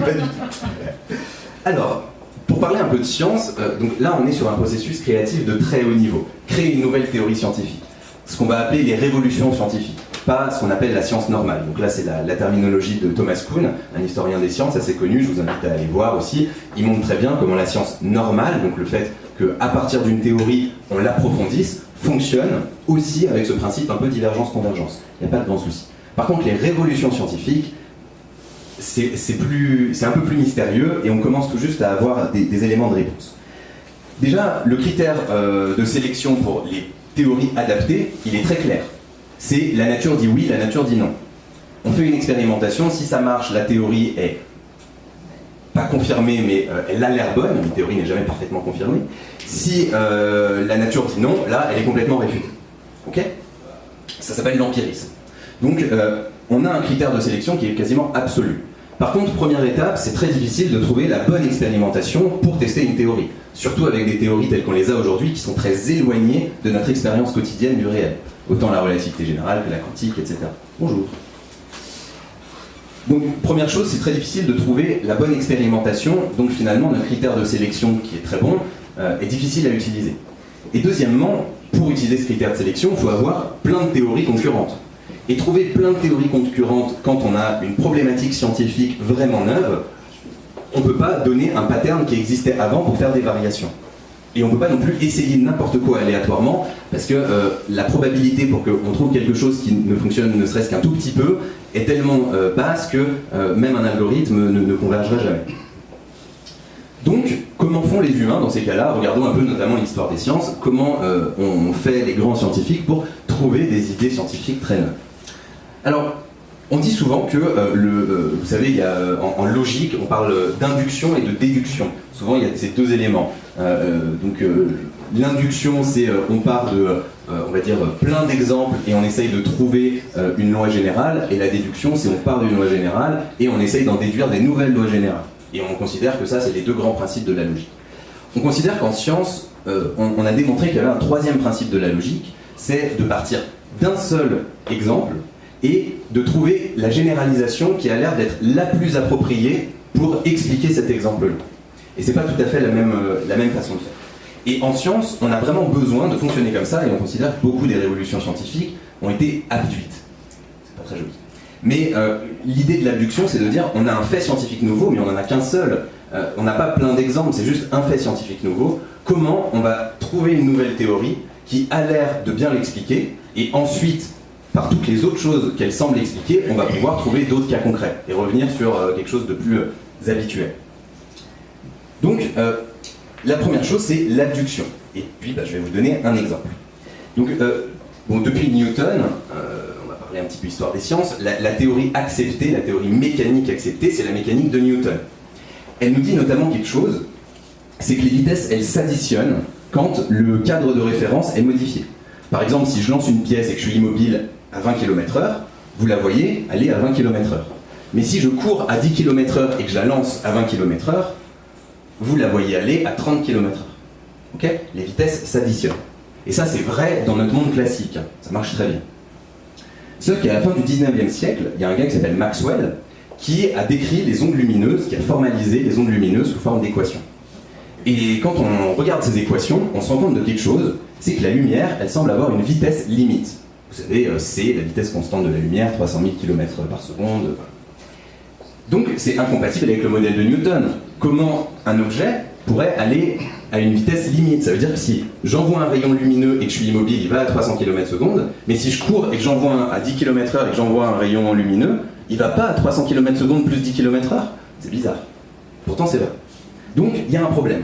Pas du tout. Alors, pour parler un peu de science, donc là on est sur un processus créatif de très haut niveau. Créer une nouvelle théorie scientifique. Ce qu'on va appeler les révolutions scientifiques. Pas ce qu'on appelle la science normale. Donc là c'est la terminologie de Thomas Kuhn, un historien des sciences assez connu, je vous invite à aller voir aussi. Il montre très bien comment la science normale, donc le fait qu'à partir d'une théorie on l'approfondisse, fonctionne aussi avec ce principe un peu divergence-convergence. Il n'y a pas de grand souci. Par contre les révolutions scientifiques, c'est un peu plus mystérieux et on commence tout juste à avoir des éléments de réponse. Déjà, le critère de sélection pour les théories adaptées, il est très clair. C'est la nature dit oui, la nature dit non. On fait une expérimentation, si ça marche, la théorie est pas confirmée, mais elle a l'air bonne, une théorie n'est jamais parfaitement confirmée. Si la nature dit non, là, elle est complètement réfutée. Ok ? Ça s'appelle l'empirisme. Donc, on a un critère de sélection qui est quasiment absolu. Par contre, première étape, c'est très difficile de trouver la bonne expérimentation pour tester une théorie. Surtout avec des théories telles qu'on les a aujourd'hui qui sont très éloignées de notre expérience quotidienne du réel. Autant la relativité générale que la quantique, etc. Bonjour. Donc, première chose, c'est très difficile de trouver la bonne expérimentation. Donc finalement, notre critère de sélection, qui est très bon, est difficile à utiliser. Et deuxièmement, pour utiliser ce critère de sélection, il faut avoir plein de théories concurrentes. Et trouver plein de théories concurrentes quand on a une problématique scientifique vraiment neuve, on ne peut pas donner un pattern qui existait avant pour faire des variations. Et on ne peut pas non plus essayer n'importe quoi aléatoirement, parce que la probabilité pour qu'on trouve quelque chose qui ne fonctionne ne serait-ce qu'un tout petit peu est tellement basse que même un algorithme ne convergera jamais. Donc, comment font les humains dans ces cas-là? Regardons un peu notamment l'histoire des sciences, comment on fait les grands scientifiques pour trouver des idées scientifiques très neuves. Alors, on dit souvent que, vous savez, il y a, en logique, on parle d'induction et de déduction. Souvent, il y a ces deux éléments. L'induction, c'est on part de, on va dire, plein d'exemples et on essaye de trouver une loi générale. Et la déduction, c'est on part d'une loi générale et on essaye d'en déduire des nouvelles lois générales. Et on considère que ça, c'est les deux grands principes de la logique. On considère qu'en science, on a démontré qu'il y avait un troisième principe de la logique, c'est de partir d'un seul exemple et de trouver la généralisation qui a l'air d'être la plus appropriée pour expliquer cet exemple-là. Et c'est pas tout à fait la même façon de faire. Et en science, on a vraiment besoin de fonctionner comme ça, et on considère que beaucoup des révolutions scientifiques ont été abduites. C'est pas très joli. Mais l'idée de l'abduction, c'est de dire on a un fait scientifique nouveau, mais on n'en a qu'un seul. On n'a pas plein d'exemples, c'est juste un fait scientifique nouveau. Comment on va trouver une nouvelle théorie qui a l'air de bien l'expliquer, et ensuite, par toutes les autres choses qu'elle semble expliquer, on va pouvoir trouver d'autres cas concrets et revenir sur quelque chose de plus habituel. Donc, la première chose, c'est l'abduction. Et puis, je vais vous donner un exemple. Donc, depuis Newton, on va parler un petit peu histoire des sciences, la théorie acceptée, la théorie mécanique acceptée, c'est la mécanique de Newton. Elle nous dit notamment quelque chose, c'est que les vitesses, elles s'additionnent quand le cadre de référence est modifié. Par exemple, si je lance une pièce et que je suis immobile à 20 km/h, vous la voyez aller à 20 km/h. Mais si je cours à 10 km/h et que je la lance à 20 km/h, vous la voyez aller à 30 km/h. Okay ? Les vitesses s'additionnent. Et ça, c'est vrai dans notre monde classique. Ça marche très bien. Sauf qu'à la fin du 19e siècle, il y a un gars qui s'appelle Maxwell qui a décrit les ondes lumineuses, qui a formalisé les ondes lumineuses sous forme d'équations. Et quand on regarde ces équations, on se rend compte de quelque chose, c'est que la lumière, elle semble avoir une vitesse limite. Vous savez, c'est la vitesse constante de la lumière, 300 000 km/s. Donc c'est incompatible avec le modèle de Newton. Comment un objet pourrait aller à une vitesse limite? Ça veut dire que si j'envoie un rayon lumineux et que je suis immobile, il va à 300 km/s, mais si je cours et que j'envoie un à 10 km/h et que j'envoie un rayon lumineux, il va pas à 300 km/s plus 10 km/h. C'est bizarre. Pourtant c'est vrai. Donc il y a un problème.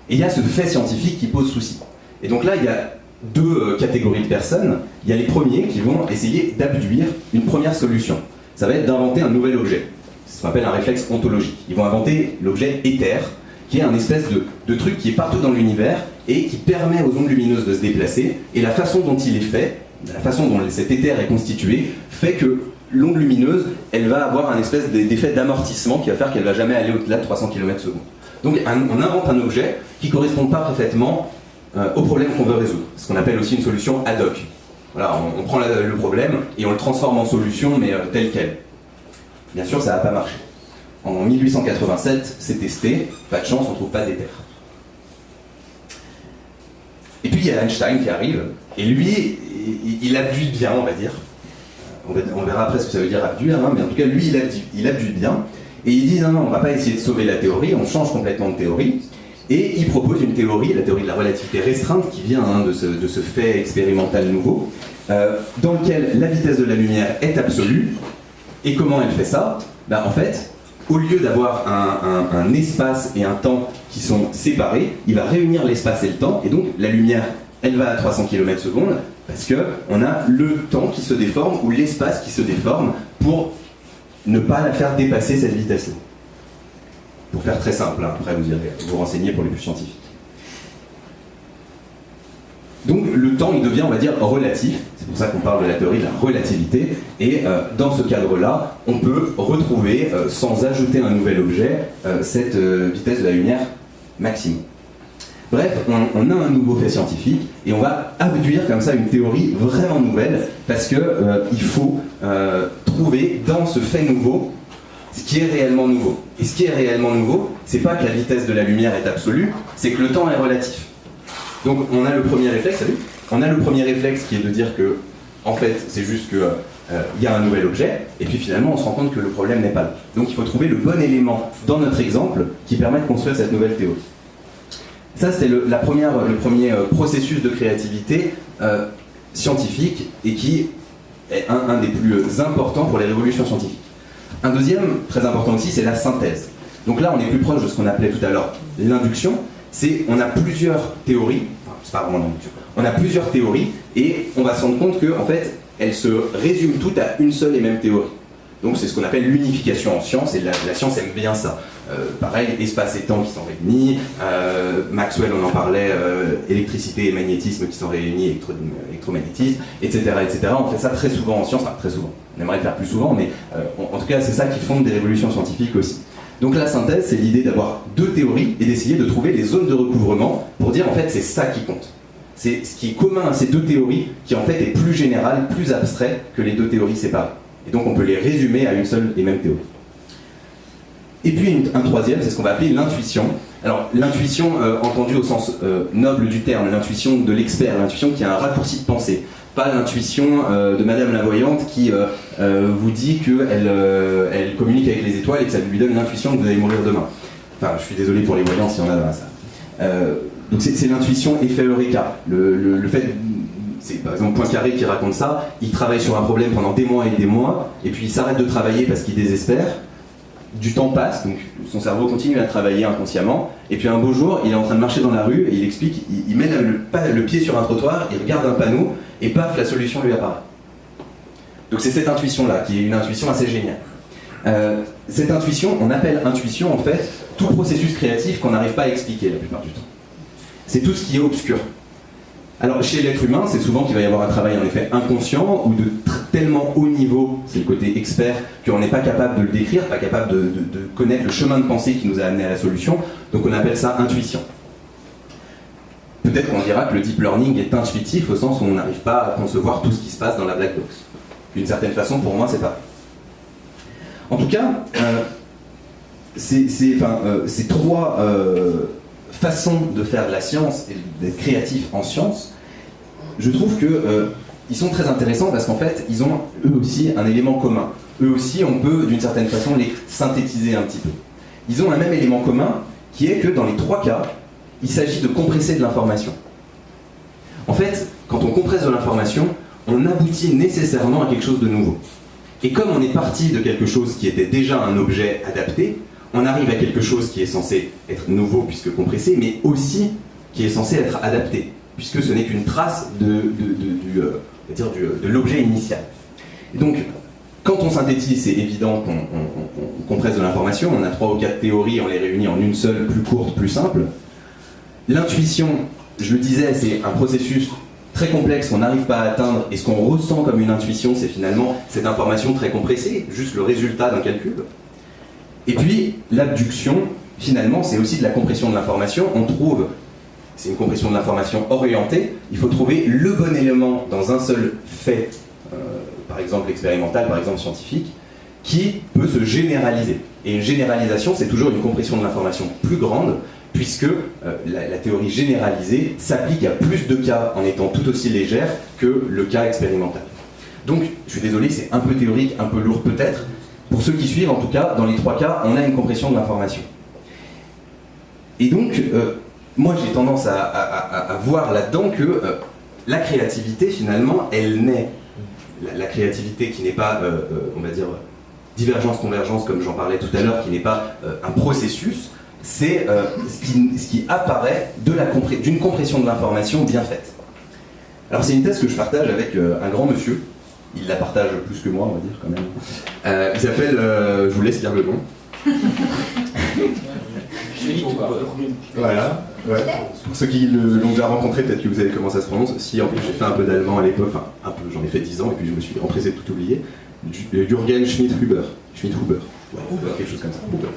Et il y a ce fait scientifique qui pose souci. Et donc là, il y a deux catégories de personnes. Il y a les premiers qui vont essayer d'abduire une première solution. Ça va être d'inventer un nouvel objet. C'est ce qu'on appelle un réflexe ontologique. Ils vont inventer l'objet éther, qui est un espèce de truc qui est partout dans l'univers et qui permet aux ondes lumineuses de se déplacer. Et la façon dont il est fait, la façon dont cet éther est constitué, fait que l'onde lumineuse, elle va avoir un espèce d'effet d'amortissement qui va faire qu'elle ne va jamais aller au-delà de 300 km/s. Donc on invente un objet qui ne correspond pas parfaitement au problème qu'on veut résoudre, ce qu'on appelle aussi une solution ad hoc. Voilà, on prend le problème et on le transforme en solution, mais tel quel. Bien sûr, ça n'a pas marché. En 1887, c'est testé, pas de chance, on ne trouve pas d'éther. Et puis il y a Einstein qui arrive, et lui, il abduit bien, on va dire. On verra après ce que ça veut dire abduire, hein, mais en tout cas, lui, il abduit bien, et il dit non, on ne va pas essayer de sauver la théorie, on change complètement de théorie, et il propose une théorie, la théorie de la relativité restreinte, qui vient de ce fait expérimental nouveau, dans lequel la vitesse de la lumière est absolue. Et comment elle fait ça? En fait, au lieu d'avoir un espace et un temps qui sont séparés, il va réunir l'espace et le temps, et donc la lumière, elle va à 300 km/s, parce qu'on a le temps qui se déforme, ou l'espace qui se déforme, pour ne pas la faire dépasser cette vitesse-là. Pour faire très simple, hein, après vous irez vous renseigner pour les plus scientifiques. Donc le temps, il devient, on va dire, relatif. C'est pour ça qu'on parle de la théorie de la relativité. Et dans ce cadre-là, on peut retrouver, sans ajouter un nouvel objet, cette vitesse de la lumière maximum. Bref, on a un nouveau fait scientifique et on va abduire comme ça une théorie vraiment nouvelle parce que il faut trouver dans ce fait nouveau ce qui est réellement nouveau. Et ce qui est réellement nouveau, c'est pas que la vitesse de la lumière est absolue, c'est que le temps est relatif. Donc on a le premier réflexe, on a le premier réflexe qui est de dire que, en fait, c'est juste que y a un nouvel objet, et puis finalement on se rend compte que le problème n'est pas là. Donc il faut trouver le bon élément dans notre exemple qui permet de construire cette nouvelle théorie. Ça c'était le premier processus de créativité scientifique et qui est un des plus importants pour les révolutions scientifiques. Un deuxième, très important aussi, c'est la synthèse. Donc là on est plus proche de ce qu'on appelait tout à l'heure l'induction. On a plusieurs théories, enfin, c'est pas vraiment l'induction, on a plusieurs théories et on va se rendre compte que en fait elles se résument toutes à une seule et même théorie. Donc c'est ce qu'on appelle l'unification en science, et la science aime bien ça. Pareil, espace et temps qui sont réunis, Maxwell on en parlait, électricité et magnétisme qui sont réunis, électromagnétisme, etc., etc. On fait ça très souvent en science, enfin très souvent, on aimerait le faire plus souvent, mais en tout cas c'est ça qui fonde des révolutions scientifiques aussi. Donc la synthèse, c'est l'idée d'avoir deux théories et d'essayer de trouver les zones de recouvrement pour dire en fait c'est ça qui compte. C'est ce qui est commun à ces deux théories qui en fait est plus général, plus abstrait que les deux théories séparées. Et donc on peut les résumer à une seule et même théorie. Et puis un troisième, c'est ce qu'on va appeler l'intuition. Alors l'intuition, entendue au sens noble du terme, l'intuition de l'expert, l'intuition qui a un raccourci de pensée. Pas l'intuition de Madame la Voyante qui vous dit qu'elle communique avec les étoiles et que ça lui donne l'intuition que vous allez mourir demain. Enfin, je suis désolé pour les voyants s'il y en a dans la salle. Donc c'est l'intuition effet Eureka. Le fait, c'est par exemple Poincaré qui raconte ça, il travaille sur un problème pendant des mois et des mois, et puis il s'arrête de travailler parce qu'il désespère. Du temps passe, donc son cerveau continue à travailler inconsciemment, et puis un beau jour, il est en train de marcher dans la rue, et il explique, il met le pied sur un trottoir, il regarde un panneau, et paf, la solution lui apparaît. Donc c'est cette intuition-là, qui est une intuition assez géniale. Cette intuition, on appelle intuition en fait tout processus créatif qu'on n'arrive pas à expliquer la plupart du temps. C'est tout ce qui est obscur. Alors chez l'être humain, c'est souvent qu'il va y avoir un travail en effet inconscient ou de tellement haut niveau, c'est le côté expert, qu'on n'est pas capable de le décrire, pas capable de connaître le chemin de pensée qui nous a amené à la solution, donc on appelle ça intuition. Peut-être qu'on dira que le deep learning est intuitif au sens où on n'arrive pas à concevoir tout ce qui se passe dans la black box. D'une certaine façon, pour moi, c'est pareil. En tout cas, ces trois façons de faire de la science et d'être créatif en science, je trouve que ils sont très intéressants parce qu'en fait, ils ont eux aussi un élément commun. Eux aussi, on peut d'une certaine façon les synthétiser un petit peu. Ils ont un même élément commun qui est que dans les trois cas, il s'agit de compresser de l'information. En fait, quand on compresse de l'information, on aboutit nécessairement à quelque chose de nouveau. Et comme on est parti de quelque chose qui était déjà un objet adapté, on arrive à quelque chose qui est censé être nouveau puisque compressé, mais aussi qui est censé être adapté, puisque ce n'est qu'une trace de l'objet initial. Et donc, quand on synthétise, c'est évident qu'on compresse de l'information, on a 3 ou 4 théories, on les réunit en une seule, plus courte, plus simple. L'intuition, je le disais, c'est un processus très complexe qu'on n'arrive pas à atteindre, et ce qu'on ressent comme une intuition, c'est finalement cette information très compressée, juste le résultat d'un calcul. Et puis, l'abduction, finalement, c'est aussi de la compression de l'information. On trouve c'est une compression de l'information orientée. Il faut trouver le bon élément dans un seul fait, par exemple expérimental, par exemple scientifique, qui peut se généraliser. Et une généralisation, c'est toujours une compression de l'information plus grande, puisque la théorie généralisée s'applique à plus de cas en étant tout aussi légère que le cas expérimental. Donc, je suis désolé, c'est un peu théorique, un peu lourd peut-être. Pour ceux qui suivent, en tout cas, dans les 3 cas, on a une compression de l'information. Et donc, moi j'ai tendance à voir là-dedans que la créativité, finalement, elle naît. La créativité qui n'est pas, on va dire, divergence-convergence, comme j'en parlais tout à l'heure, qui n'est pas un processus, c'est ce qui apparaît d'une compression de l'information bien faite. Alors c'est une thèse que je partage avec un grand monsieur, il la partage plus que moi on va dire quand même. Il s'appelle, je vous laisse lire le nom. Voilà. Ouais. Pour ceux qui l'ont déjà rencontré, peut-être que vous savez comment ça se prononce. Si en plus j'ai fait un peu d'allemand à l'époque, enfin un peu, j'en ai fait 10 ans et puis je me suis empressé de tout oublier. Jürgen Schmidhuber. Ouais, quelque chose comme ça. Huber.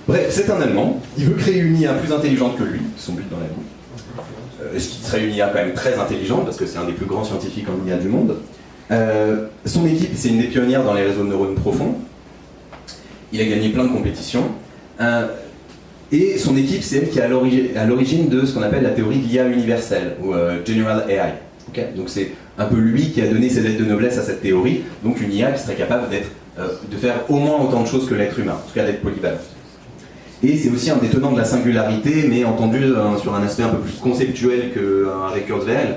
Bref, c'est un Allemand, il veut créer une IA plus intelligente que lui, c'est son but dans la vie. Ce qui serait une IA quand même très intelligente, parce que c'est un des plus grands scientifiques en IA du monde. Son équipe, c'est une des pionnières dans les réseaux de neurones profonds. Il a gagné plein de compétitions. Et son équipe, c'est elle qui est à l'origine de ce qu'on appelle la théorie de l'IA universelle, ou General AI. Okay, donc c'est un peu lui qui a donné ses lettres de noblesse à cette théorie, donc une IA qui serait capable de faire au moins autant de choses que l'être humain, en tout cas d'être polyvalente. Et c'est aussi un des tenants de la singularité, mais entendu sur un aspect un peu plus conceptuel qu'un Ray Kurzweil,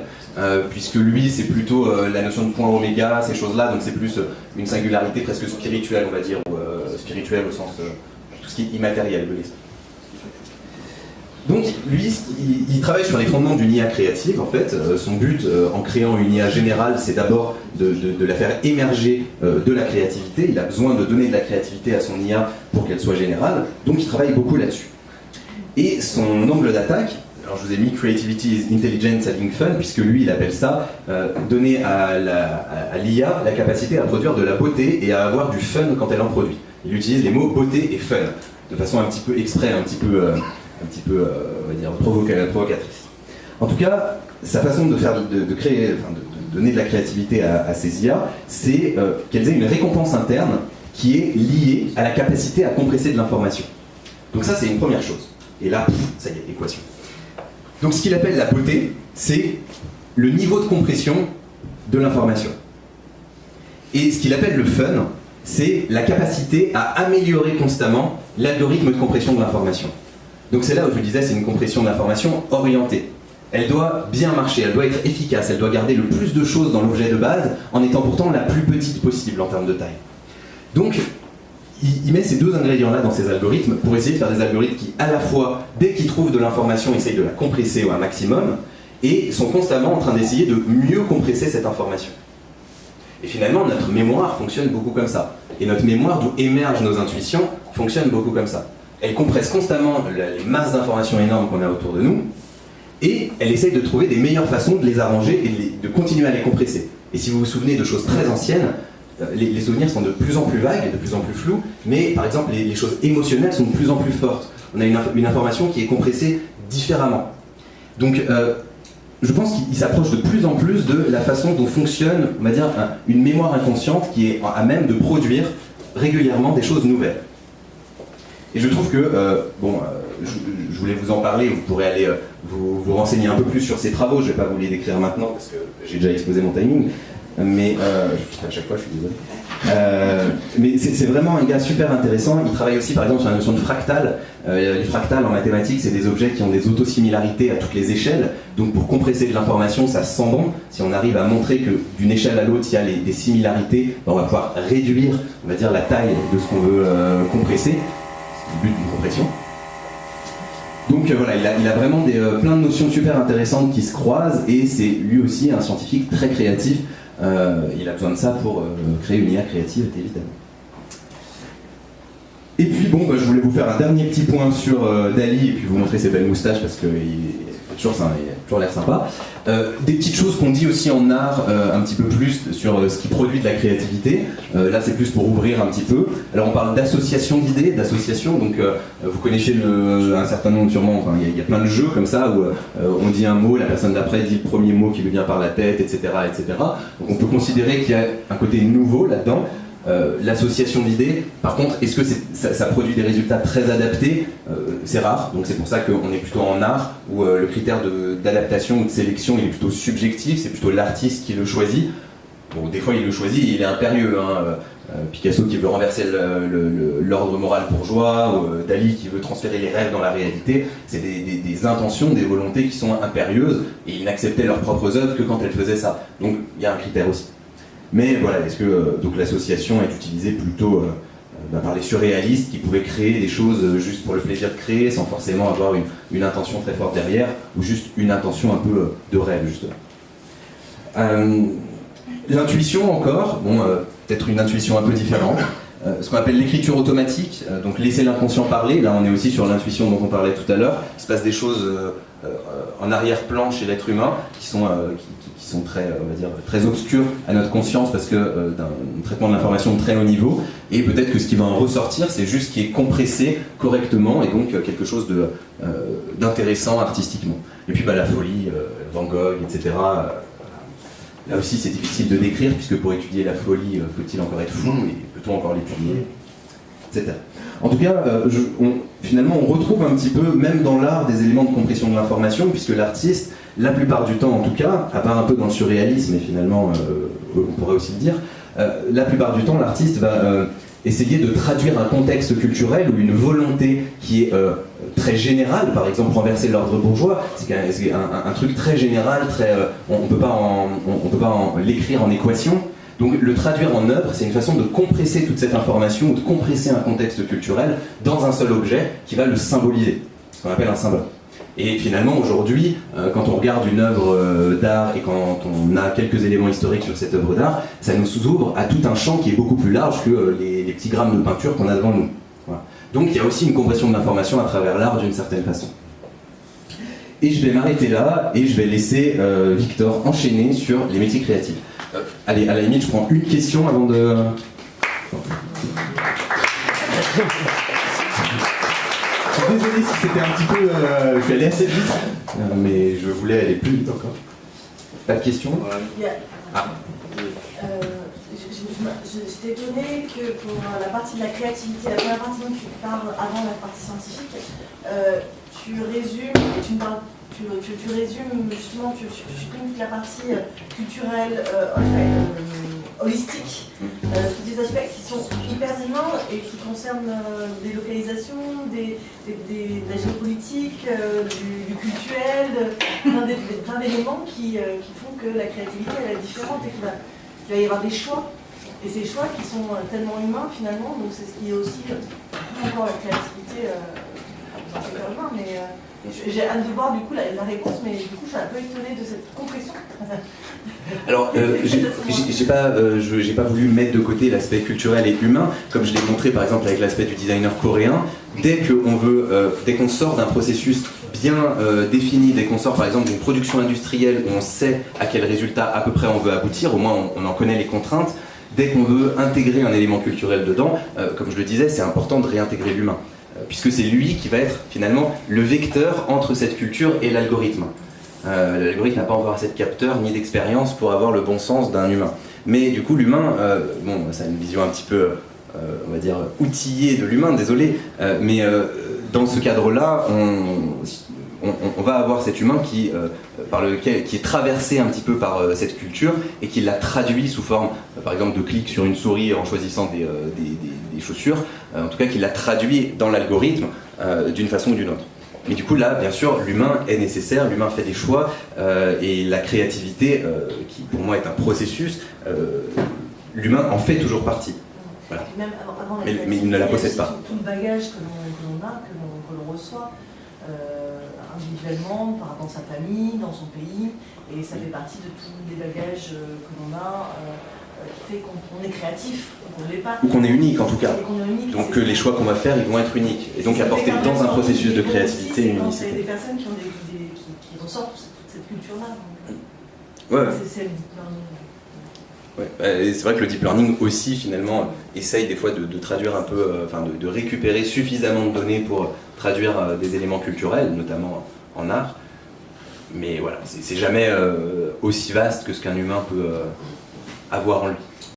puisque lui c'est plutôt la notion de point oméga, ces choses-là, donc c'est plus une singularité presque spirituelle, on va dire, ou spirituelle au sens tout ce qui est immatériel de l'esprit. Donc lui, il travaille sur les fondements d'une IA créative en fait. Son but en créant une IA générale, c'est d'abord de la faire émerger de la créativité. Il a besoin de donner de la créativité à son IA pour qu'elle soit générale, donc il travaille beaucoup là-dessus. Et son angle d'attaque, alors je vous ai mis Creativity is Intelligence Adding Fun, puisque lui il appelle ça donner à l'IA la capacité à produire de la beauté et à avoir du fun quand elle en produit. Il utilise les mots beauté et fun, de façon un petit peu exprès, un petit peu on va dire, provocatrice. En tout cas, sa façon de donner de la créativité à ces IA, c'est qu'elles aient une récompense interne qui est liée à la capacité à compresser de l'information. Donc ça, c'est une première chose. Et là, ça y est, équation. Donc ce qu'il appelle la beauté, c'est le niveau de compression de l'information. Et ce qu'il appelle le fun, c'est la capacité à améliorer constamment l'algorithme de compression de l'information. Donc c'est là où je disais, c'est une compression d'information orientée. Elle doit bien marcher, elle doit être efficace, elle doit garder le plus de choses dans l'objet de base, en étant pourtant la plus petite possible en termes de taille. Donc, il met ces deux ingrédients-là dans ses algorithmes pour essayer de faire des algorithmes qui, à la fois, dès qu'ils trouvent de l'information, essayent de la compresser au maximum, et sont constamment en train d'essayer de mieux compresser cette information. Et finalement, notre mémoire fonctionne beaucoup comme ça. Et notre mémoire, d'où émergent nos intuitions, fonctionne beaucoup comme ça. Elle compresse constamment les masses d'informations énormes qu'on a autour de nous, et elle essaye de trouver des meilleures façons de les arranger et de continuer à les compresser. Et si vous vous souvenez de choses très anciennes, les souvenirs sont de plus en plus vagues, de plus en plus flous, mais par exemple les choses émotionnelles sont de plus en plus fortes. On a une information qui est compressée différemment. Donc je pense qu'il s'approche de plus en plus de la façon dont fonctionne, on va dire, une mémoire inconsciente qui est à même de produire régulièrement des choses nouvelles. Et je trouve que, je voulais vous en parler, vous pourrez aller vous renseigner un peu plus sur ces travaux, je ne vais pas vous les décrire maintenant parce que j'ai déjà exposé mon timing, mais à chaque fois je suis désolé. Mais c'est vraiment un gars super intéressant, il travaille aussi par exemple sur la notion de fractal. Les fractals en mathématiques, c'est des objets qui ont des autosimilarités à toutes les échelles, donc pour compresser de l'information, ça se sent bon. Si on arrive à montrer que d'une échelle à l'autre, il y a des similarités, on va pouvoir réduire, on va dire, la taille de ce qu'on veut compresser. Le but d'une compression. Donc voilà, il a vraiment plein de notions super intéressantes qui se croisent et c'est lui aussi un scientifique très créatif. Il a besoin de ça pour créer une IA créative, évidemment. Et puis bon, je voulais vous faire un dernier petit point sur Dali et puis vous montrer ses belles moustaches parce qu'il fait toujours ça, il a toujours l'air sympa. Des petites choses qu'on dit aussi en art, un petit peu plus sur ce qui produit de la créativité. Là, c'est plus pour ouvrir un petit peu. Alors, on parle d'association d'idées, d'association. Donc, vous connaissez un certain nombre, sûrement. Enfin, il y a plein de jeux comme ça où on dit un mot, la personne d'après dit le premier mot qui lui vient par la tête, etc., etc. Donc, on peut considérer qu'il y a un côté nouveau là-dedans. L'association d'idées, par contre, est-ce que ça produit des résultats très adaptés? C'est rare, donc c'est pour ça qu'on est plutôt en art, où le critère d'adaptation ou de sélection il est plutôt subjectif, c'est plutôt l'artiste qui le choisit. Bon, des fois il le choisit, il est impérieux, hein. Picasso qui veut renverser l'ordre moral bourgeois, ou Dali qui veut transférer les rêves dans la réalité, c'est des intentions, des volontés qui sont impérieuses, et ils n'acceptaient leurs propres œuvres que quand elles faisaient ça. Donc il y a un critère aussi. Mais voilà, est-ce que donc l'association est utilisée plutôt par les surréalistes qui pouvaient créer des choses juste pour le plaisir de créer sans forcément avoir une intention très forte derrière, ou juste une intention un peu de rêve justement. L'intuition encore, bon, peut-être une intuition un peu différente, ce qu'on appelle l'écriture automatique, donc laisser l'inconscient parler. Là on est aussi sur l'intuition dont on parlait tout à l'heure. Il se passe des choses en arrière-plan chez l'être humain qui sont très, on va dire, très obscures à notre conscience parce que d'un traitement de l'information de très haut niveau, et peut-être que ce qui va en ressortir c'est juste ce qui est compressé correctement et donc quelque chose d'intéressant artistiquement. Et puis la folie, Van Gogh, etc. Là aussi c'est difficile de décrire puisque pour étudier la folie faut-il encore être fou et peut-on encore l'étudier, etc. En tout cas, finalement on retrouve un petit peu, même dans l'art, des éléments de compression de l'information puisque l'artiste, la plupart du temps en tout cas, à part un peu dans le surréalisme, et finalement on pourrait aussi le dire, la plupart du temps l'artiste va essayer de traduire un contexte culturel ou une volonté qui est très générale, par exemple renverser l'ordre bourgeois, c'est un truc très général, on peut pas l'écrire en équation. Donc le traduire en œuvre, c'est une façon de compresser toute cette information ou de compresser un contexte culturel dans un seul objet qui va le symboliser, ce qu'on appelle un symbole. Et finalement aujourd'hui, quand on regarde une œuvre d'art et quand on a quelques éléments historiques sur cette œuvre d'art, ça nous ouvre à tout un champ qui est beaucoup plus large que les petits grammes de peinture qu'on a devant nous. Voilà. Donc il y a aussi une compression de l'information à travers l'art d'une certaine façon. Et je vais m'arrêter là et je vais laisser Victor enchaîner sur les métiers créatifs. Allez, à la limite, je prends une question avant de... Je suis désolé si c'était un petit peu... je suis allé assez vite, mais je voulais aller plus vite encore. Pas de questions? Ah. J'étais étonnée que pour la partie de la créativité, la première partie dont tu parles avant la partie scientifique, tu résumes, tu résumes justement, tu supprimes toute la partie culturelle, holistique, tous des aspects qui sont hyper humains et qui concernent des localisations, de la géopolitique, du culturel, plein d'éléments qui font que la créativité elle est différente et qu'il va y avoir des choix. Et ces choix qui sont tellement humains finalement, donc c'est ce qui est aussi encore la créativité super humain, mais j'ai hâte de voir du coup la réponse, mais du coup je suis un peu étonnée de cette compression. Alors, j'ai pas voulu mettre de côté l'aspect culturel et humain, comme je l'ai montré par exemple avec l'aspect du designer coréen. Dès qu'on sort d'un processus bien défini, dès qu'on sort par exemple d'une production industrielle où on sait à quel résultat à peu près on veut aboutir, au moins on en connaît les contraintes. Dès qu'on veut intégrer un élément culturel dedans, comme je le disais, c'est important de réintégrer l'humain, puisque c'est lui qui va être finalement le vecteur entre cette culture et l'algorithme. L'algorithme n'a pas encore assez de capteurs ni d'expérience pour avoir le bon sens d'un humain. Mais du coup, l'humain, ça a une vision un petit peu, on va dire, outillée de l'humain, désolé, mais dans ce cadre-là, on va avoir cet humain qui est traversé un petit peu par cette culture et qui la traduit sous forme, par exemple, de clics sur une souris en choisissant des chaussures, en tout cas qui la traduit dans l'algorithme d'une façon ou d'une autre. Mais du coup là, bien sûr, l'humain est nécessaire, l'humain fait des choix, et la créativité, qui pour moi est un processus, l'humain en fait toujours partie. Voilà. Même avant mais il ne la possède pas. Tout le bagage que l'on a, que l'on reçoit, individuellement, par rapport à sa famille, dans son pays, et ça fait partie de tous les bagages que l'on a qui fait qu'on est créatif, qu'on ne l'est pas. Ou qu'on est unique en tout cas. Et qu'on est unique, Donc c'est les ça. choix qu'on va faire, ils vont être uniques. Et donc Ça fait apporter quand dans même un processus de sortir créativité aussi, une c'est quand c'est unicité. des personnes qui, ont qui ressortent cette culture-là. Ouais, ouais. C'est le deep learning. Ouais. Et c'est vrai que le deep learning aussi finalement essaye des fois de traduire un peu, enfin de récupérer suffisamment de données pour traduire des éléments culturels, notamment en art. Mais voilà, c'est jamais aussi vaste que ce qu'un humain peut avoir en lui.